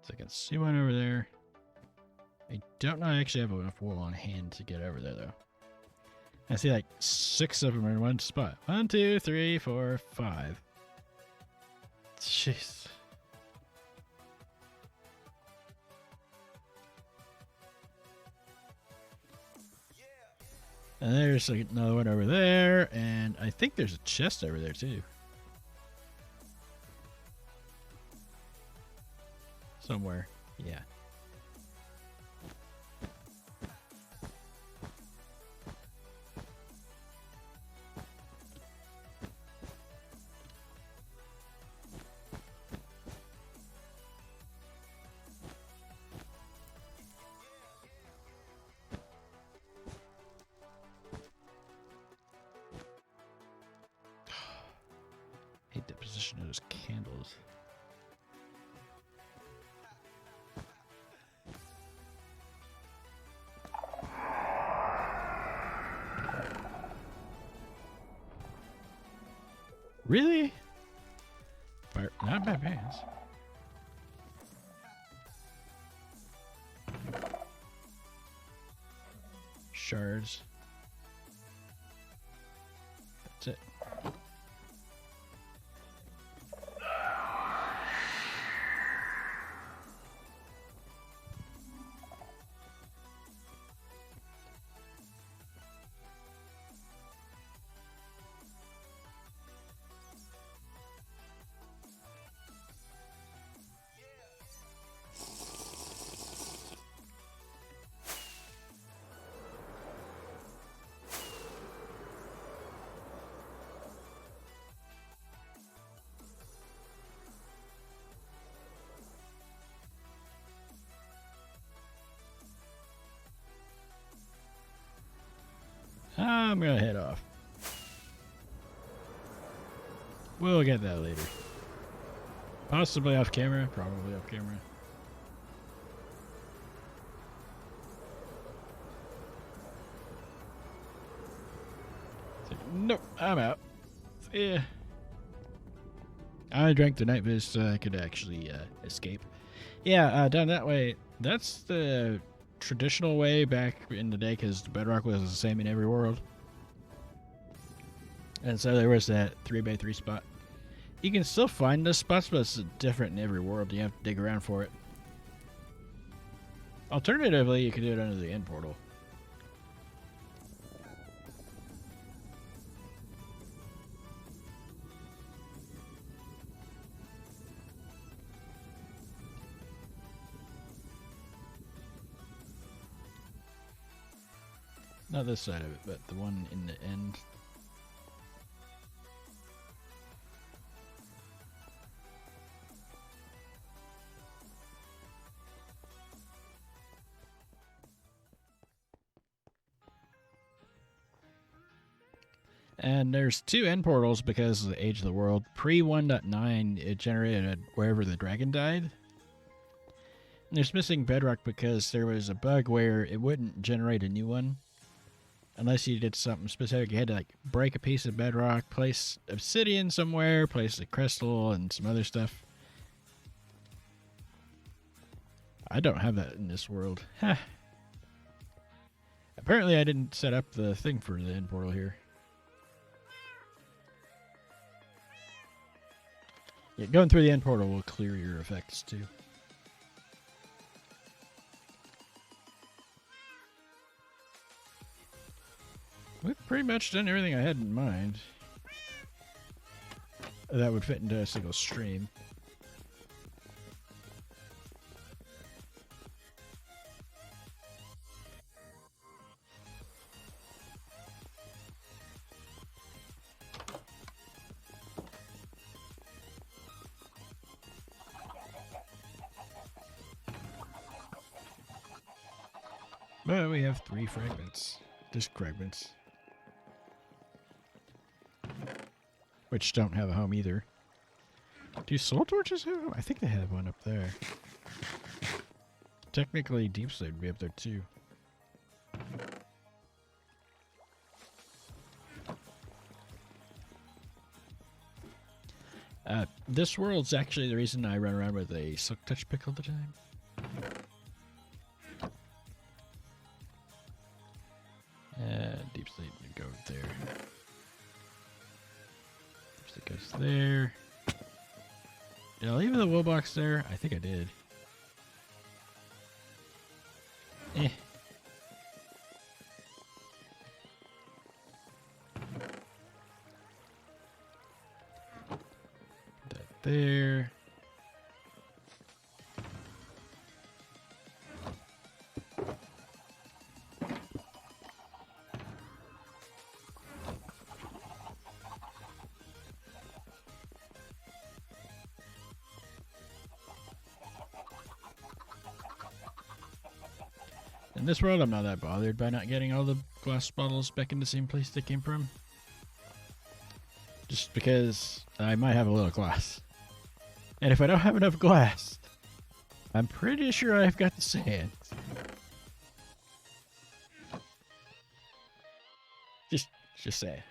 So I can see one over there. I don't know I actually have enough wool on hand to get over there, though. I see like 6 of them in one spot. 1, 2, 3, 4, 5. Jeez. And there's like another one over there, and I think there's a chest over there too. Somewhere, yeah. Hate the position of those candles. Really? Not bad pants. Shards. That's it. I'm gonna head off. We'll get that later. Possibly off camera, probably off camera. Nope, I'm out. Yeah. I drank the night viz so I could actually escape. Yeah, down that way, that's the traditional way back in the day because the bedrock was the same in every world. And so there was that 3x3 spot. You can still find those spots, but it's different in every world. You have to dig around for it. Alternatively, you could do it under the end portal. Not this side of it, but the one in the end. And there's two end portals because of the age of the world. Pre 1.9, it generated wherever the dragon died. And there's missing bedrock because there was a bug where it wouldn't generate a new one unless you did something specific. You had to like break a piece of bedrock, place obsidian somewhere, place a crystal, and some other stuff. I don't have that in this world. Apparently I didn't set up the thing for the end portal here. Yeah, going through the end portal will clear your effects too. We've pretty much done everything I had in mind that would fit into a single stream. But we have 3 fragments. Disc fragments. Which don't have a home either. Do soul torches have a home? I think they have one up there. Technically, Deep Slate would be up there too. This world's actually the reason I run around with a Silk Touch pick all the time. Deep Slate would go there. Deep Slate goes there. Did I leave the wool box there? I think I did. Eh. Put that there. In this world, I'm not that bothered by not getting all the glass bottles back in the same place they came from. Just because I might have a little glass. And if I don't have enough glass, I'm pretty sure I've got the sand. Just saying.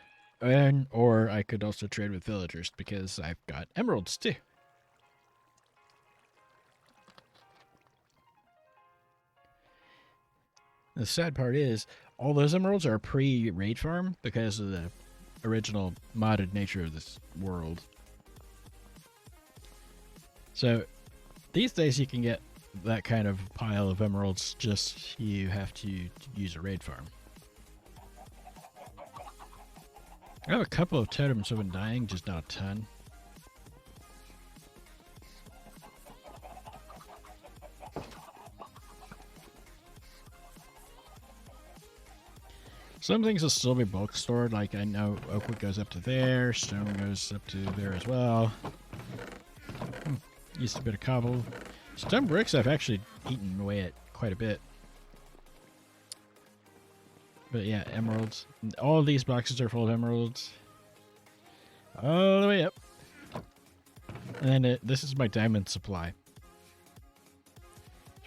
Or I could also trade with villagers because I've got emeralds too. The sad part is, all those emeralds are pre-raid farm because of the original modded nature of this world. So, these days you can get that kind of pile of emeralds, just you have to use a raid farm. I have a couple of totems of undying, just not a ton. Some things will still be bulk stored, like I know oakwood goes up to there, stone goes up to there as well. Used a bit of cobble. Stone bricks I've actually eaten away at quite a bit. But yeah, emeralds. All of these boxes are full of emeralds. All the way up. And then this is my diamond supply.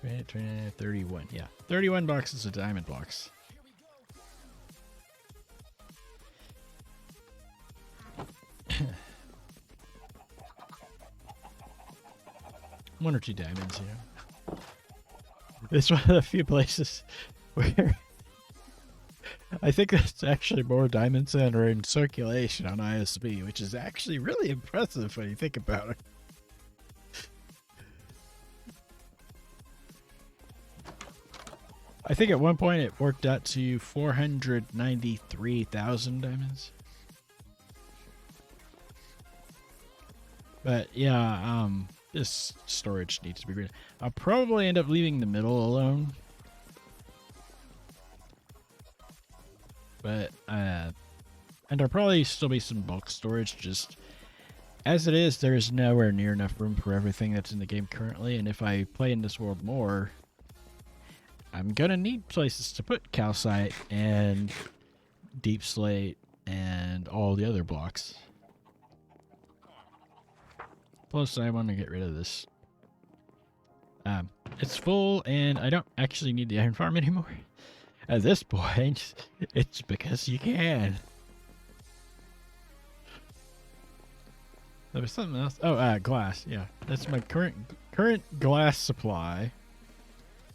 31, yeah. 31 boxes of diamond blocks. One or two diamonds, you know. It's one of the few places where I think there's actually more diamonds than are in circulation on ISB, which is actually really impressive when you think about it. I think at one point it worked out to 493,000 diamonds. But yeah, this storage needs to be green. I'll probably end up leaving the middle alone. But, and there'll probably still be some bulk storage. Just as it is, there's nowhere near enough room for everything that's in the game currently. And if I play in this world more, I'm gonna need places to put calcite and deep slate and all the other blocks. Plus, I want to get rid of this. It's full, and I don't actually need the iron farm anymore. At this point, it's because you can. There was something else. Oh, glass. Yeah, that's my current glass supply.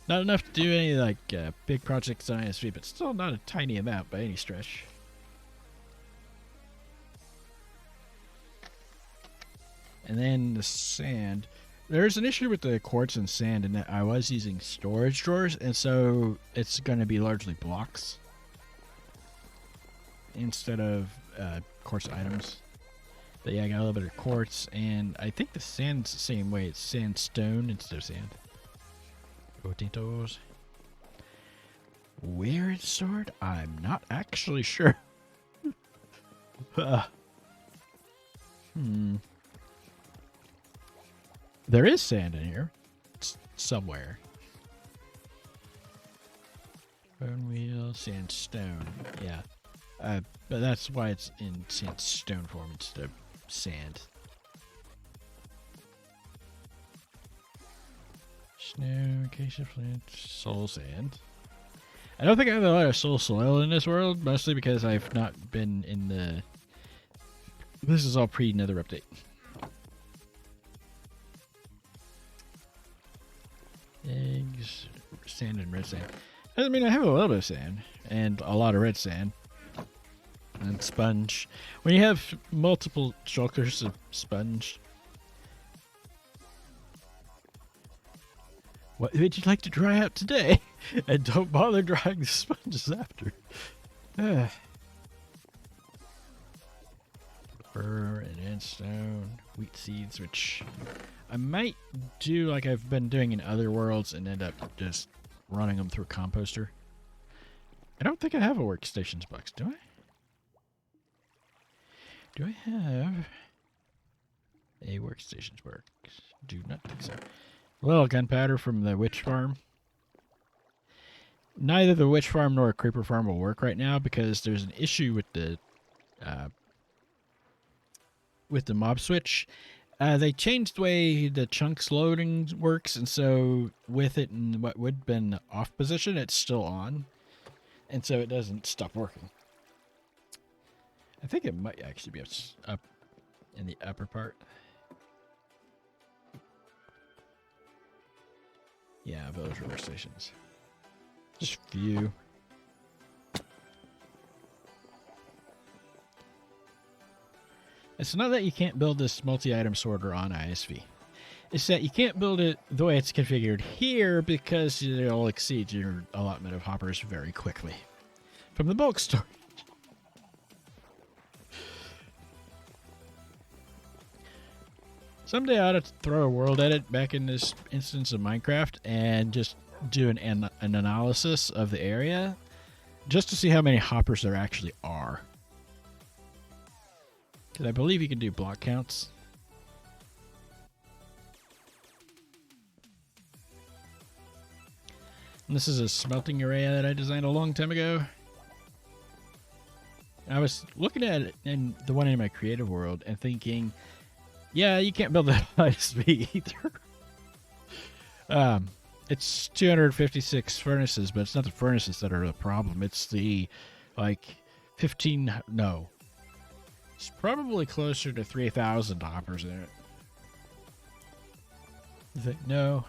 Not enough to do any like big projects on ISV, but still not a tiny amount by any stretch. And then the sand. There's an issue with the quartz and sand in that I was using storage drawers, and so it's going to be largely blocks instead of quartz items. But yeah, I got a little bit of quartz, and I think the sand's the same way. It's sandstone instead of sand. Potatoes. Where it's stored? I'm not actually sure. There is sand in here. It's somewhere. Bone wheel, sandstone. Yeah. But that's why it's in sandstone form instead of sand. Snow, acacia flint, soul sand. I don't think I have a lot of soul soil in this world, mostly because I've not been in the... This is all pre-nether update. Eggs, sand, and red sand. I mean, I have a little bit of sand and a lot of red sand and sponge. When you have multiple shulkers of sponge, what would you like to dry out today? And don't bother drying the sponges after. Fur and endstone, wheat seeds, which I might do like I've been doing in other worlds and end up just running them through a composter. I don't think I have a workstations box, do I? Do I have a workstations box? Do not think so. Well, gunpowder from the witch farm. Neither the witch farm nor a creeper farm will work right now because there's an issue with the mob switch. They changed the way the chunks loading works, and so with it in what would have been off position, it's still on, and so it doesn't stop working. I think it might actually be up in the upper part. Yeah, village workstations. Just a few. It's not that you can't build this multi-item sorter on ISV. It's that you can't build it the way it's configured here because it'll exceed your allotment of hoppers very quickly from the bulk storage. Someday I ought to throw a world edit back in this instance of Minecraft and just do an analysis of the area just to see how many hoppers there actually are. Because I believe you can do block counts. And this is a smelting area that I designed a long time ago. I was looking at it in the one in my creative world and thinking, yeah, you can't build that on ISV either. It's 256 furnaces, but it's not the furnaces that are the problem. It's the, like, 15... No. It's probably closer to 3,000 hoppers in it. You think, no.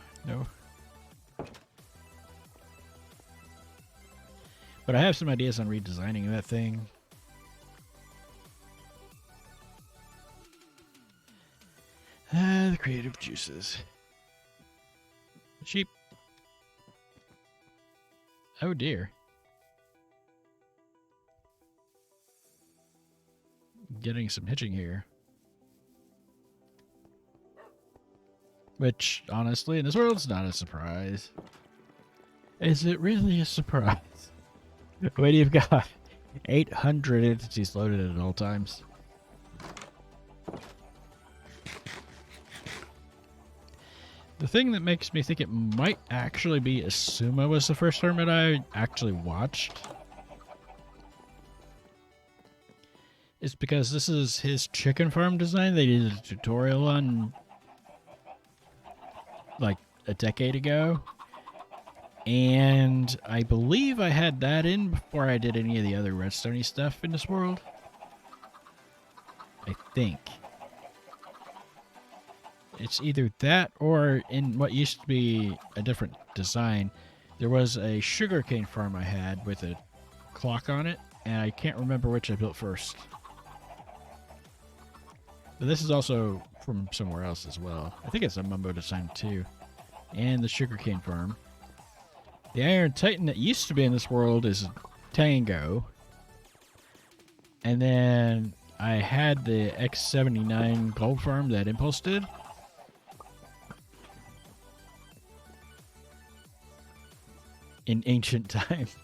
But I have some ideas on redesigning that thing. The creative juices. Sheep. Oh dear. Getting some hitching here. Which, honestly, in this world, it's not a surprise. Is it really a surprise? When you've got 800 entities loaded at all times. The thing that makes me think it might actually be Asuma was the first tournament I actually watched is because this is his chicken farm design they did a tutorial on like a decade ago. And I believe I had that in before I did any of the other redstone-y stuff in this world. I think. It's either that or in what used to be a different design, there was a sugarcane farm I had with a clock on it, and I can't remember which I built first. But this is also from somewhere else as well. I think it's a Mumbo design too. And the sugarcane farm. The Iron Titan that used to be in this world is Tango. And then I had the X79 gold farm that Impulse did. In ancient times.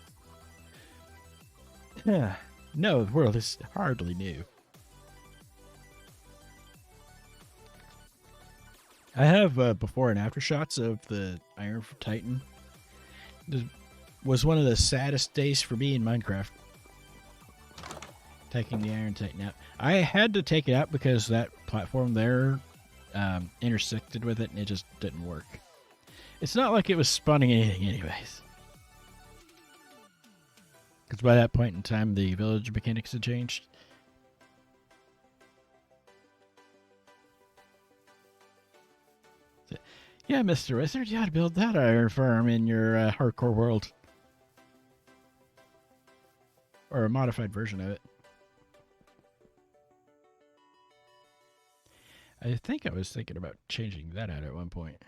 No, the world is hardly new. I have before and after shots of the Iron Titan. It was one of the saddest days for me in Minecraft. Taking the Iron Titan out. I had to take it out because that platform there intersected with it and it just didn't work. It's not like it was spawning anything anyways. Because by that point in time, the village mechanics had changed. So, yeah, Mr. Wizard, you ought to build that iron farm in your hardcore world. Or a modified version of it. I think I was thinking about changing that out at one point.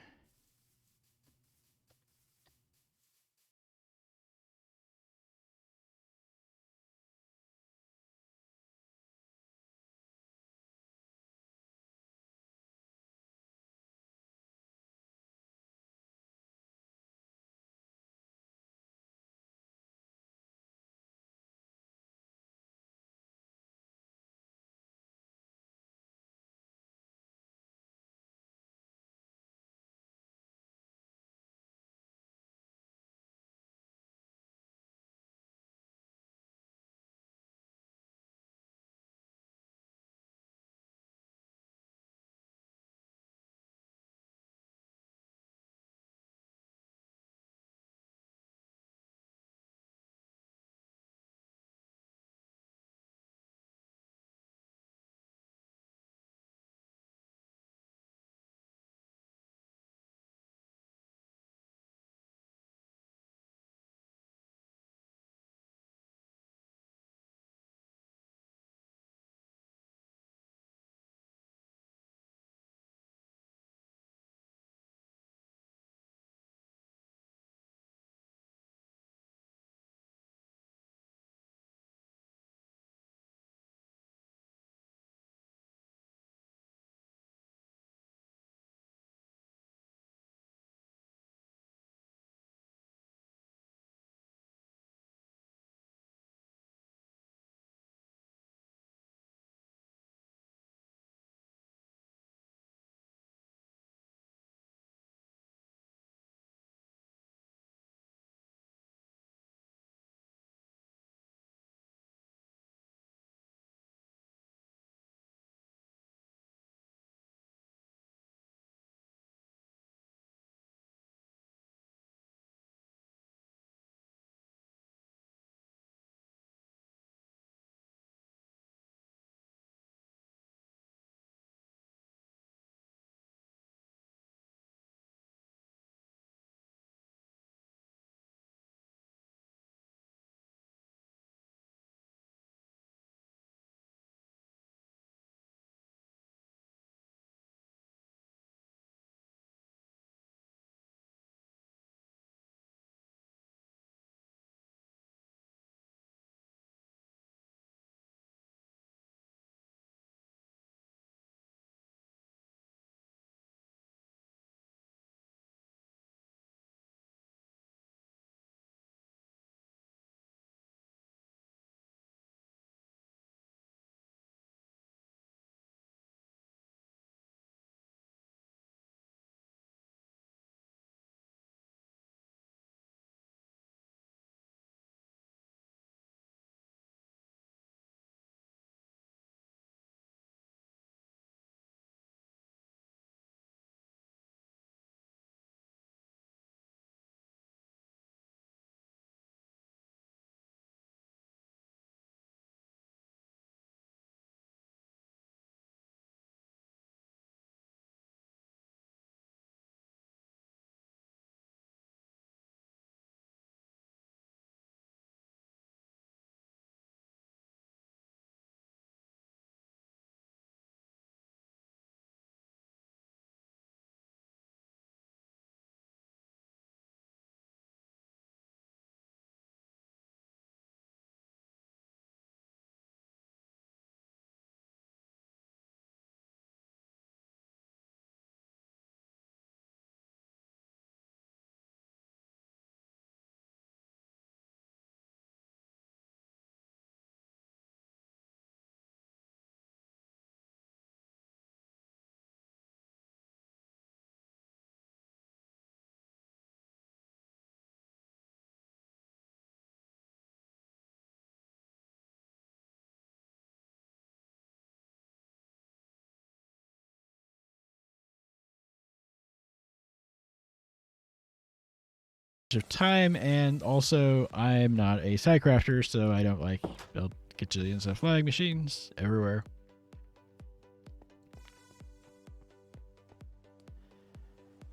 of time, and also I'm not a sidecrafter, so I don't like build gajillions of flying machines everywhere.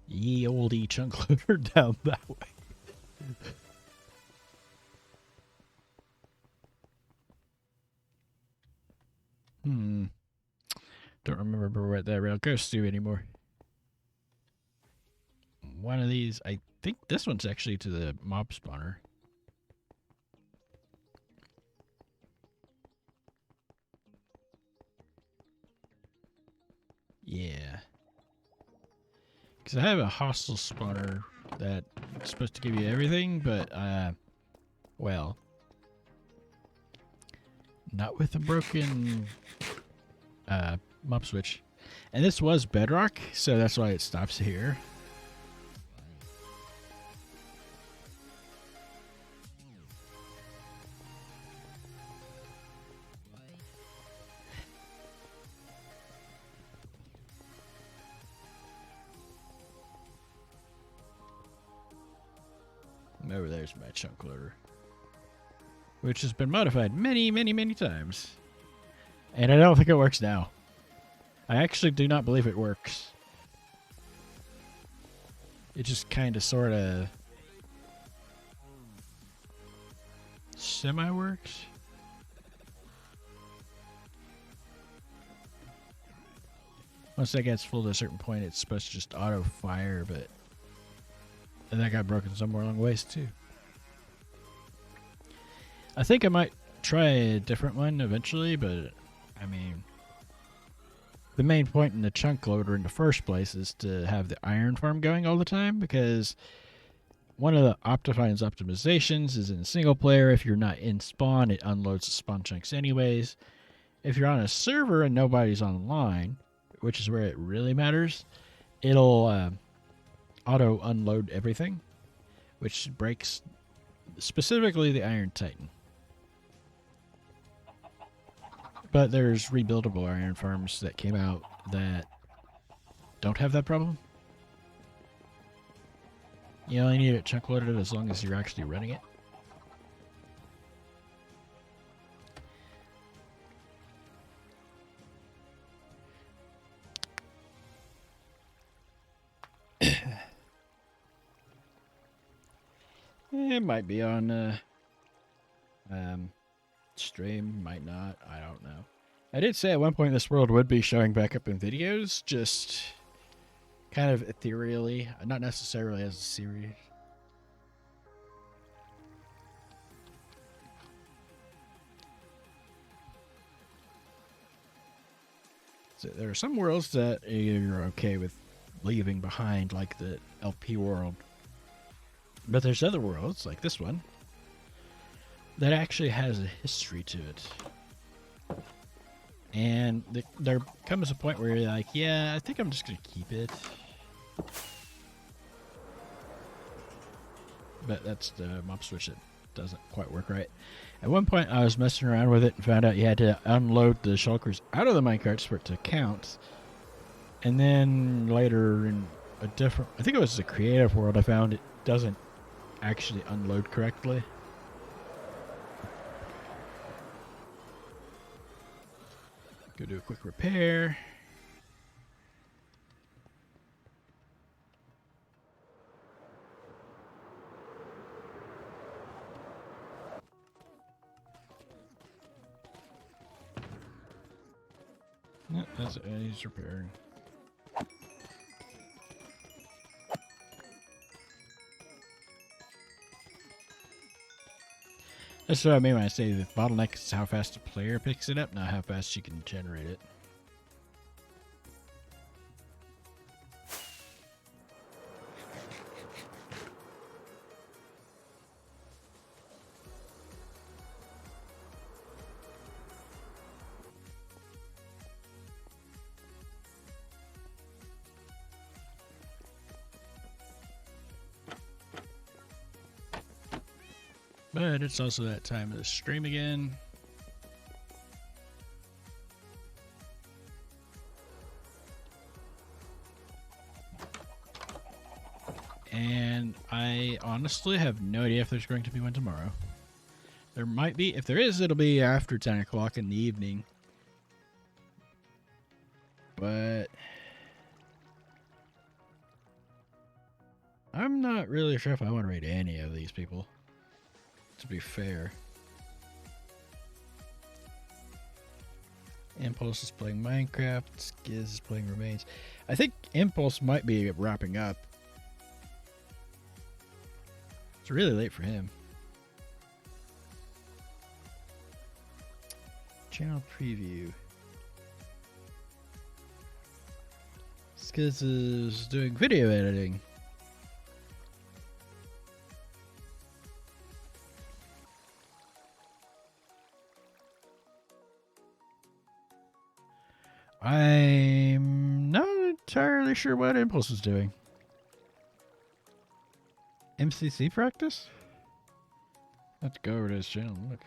Ye olde chunk loader down that way. Don't remember where that rail goes to anymore. One of these, I think this one's actually to the mob spawner. Yeah. Because I have a hostile spawner that's supposed to give you everything, but, well, not with a broken mob switch. And this was bedrock, so that's why it stops here. Over there's my chunk loader, which has been modified many, many, many times. And I don't think it works now. I actually do not believe it works. It just kind of, sort of semi-works. Once that gets full to a certain point, it's supposed to just auto-fire, but and that got broken somewhere along the ways too. I think I might try a different one eventually, but I mean, the main point in the chunk loader in the first place is to have the iron farm going all the time, because one of the Optifine's optimizations is in single player. If you're not in spawn, it unloads the spawn chunks anyways. If you're on a server and nobody's online, which is where it really matters, it'll auto unload everything, which breaks specifically the Iron Titan. But there's rebuildable iron farms that came out that don't have that problem. You only need it chunk loaded as long as you're actually running it. It might be on stream, might not, I don't know. I did say at one point this world would be showing back up in videos, just kind of ethereally, not necessarily as a series. So there are some worlds that you're okay with leaving behind, like the LP world. But there's other worlds, like this one, that actually has a history to it. And there comes a point where you're like, yeah, I think I'm just going to keep it. But that's the mob switch that doesn't quite work right. At one point, I was messing around with it and found out you had to unload the shulkers out of the minecarts for it to count. And then later in a different, I think it was the creative world, I found it doesn't actually unload correctly. Go do a quick repair. No, that's it. He's repairing. That's what I mean when I say the bottleneck is how fast a player picks it up, not how fast you can generate it. But it's also that time of the stream again. And I honestly have no idea if there's going to be one tomorrow. There might be. If there is, it'll be after 10 o'clock in the evening. But I'm not really sure if I want to raid any of these people, to be fair. Impulse is playing Minecraft. Skiz is playing Remains. I think Impulse might be wrapping up. It's really late for him. Channel preview. Skiz is doing video editing. I'm not entirely sure what Impulse is doing. MCC practice? Let's go over to his channel and look.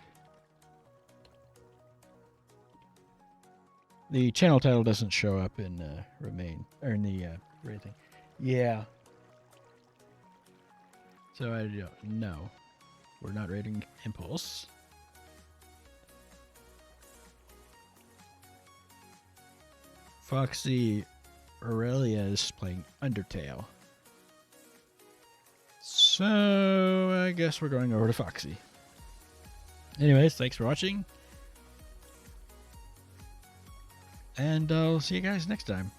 The channel title doesn't show up in Remain or in the rating. Yeah. So I don't know. We're not rating Impulse. Foxy Aurelia is playing Undertale. So I guess we're going over to Foxy. Anyways, thanks for watching. And I'll see you guys next time.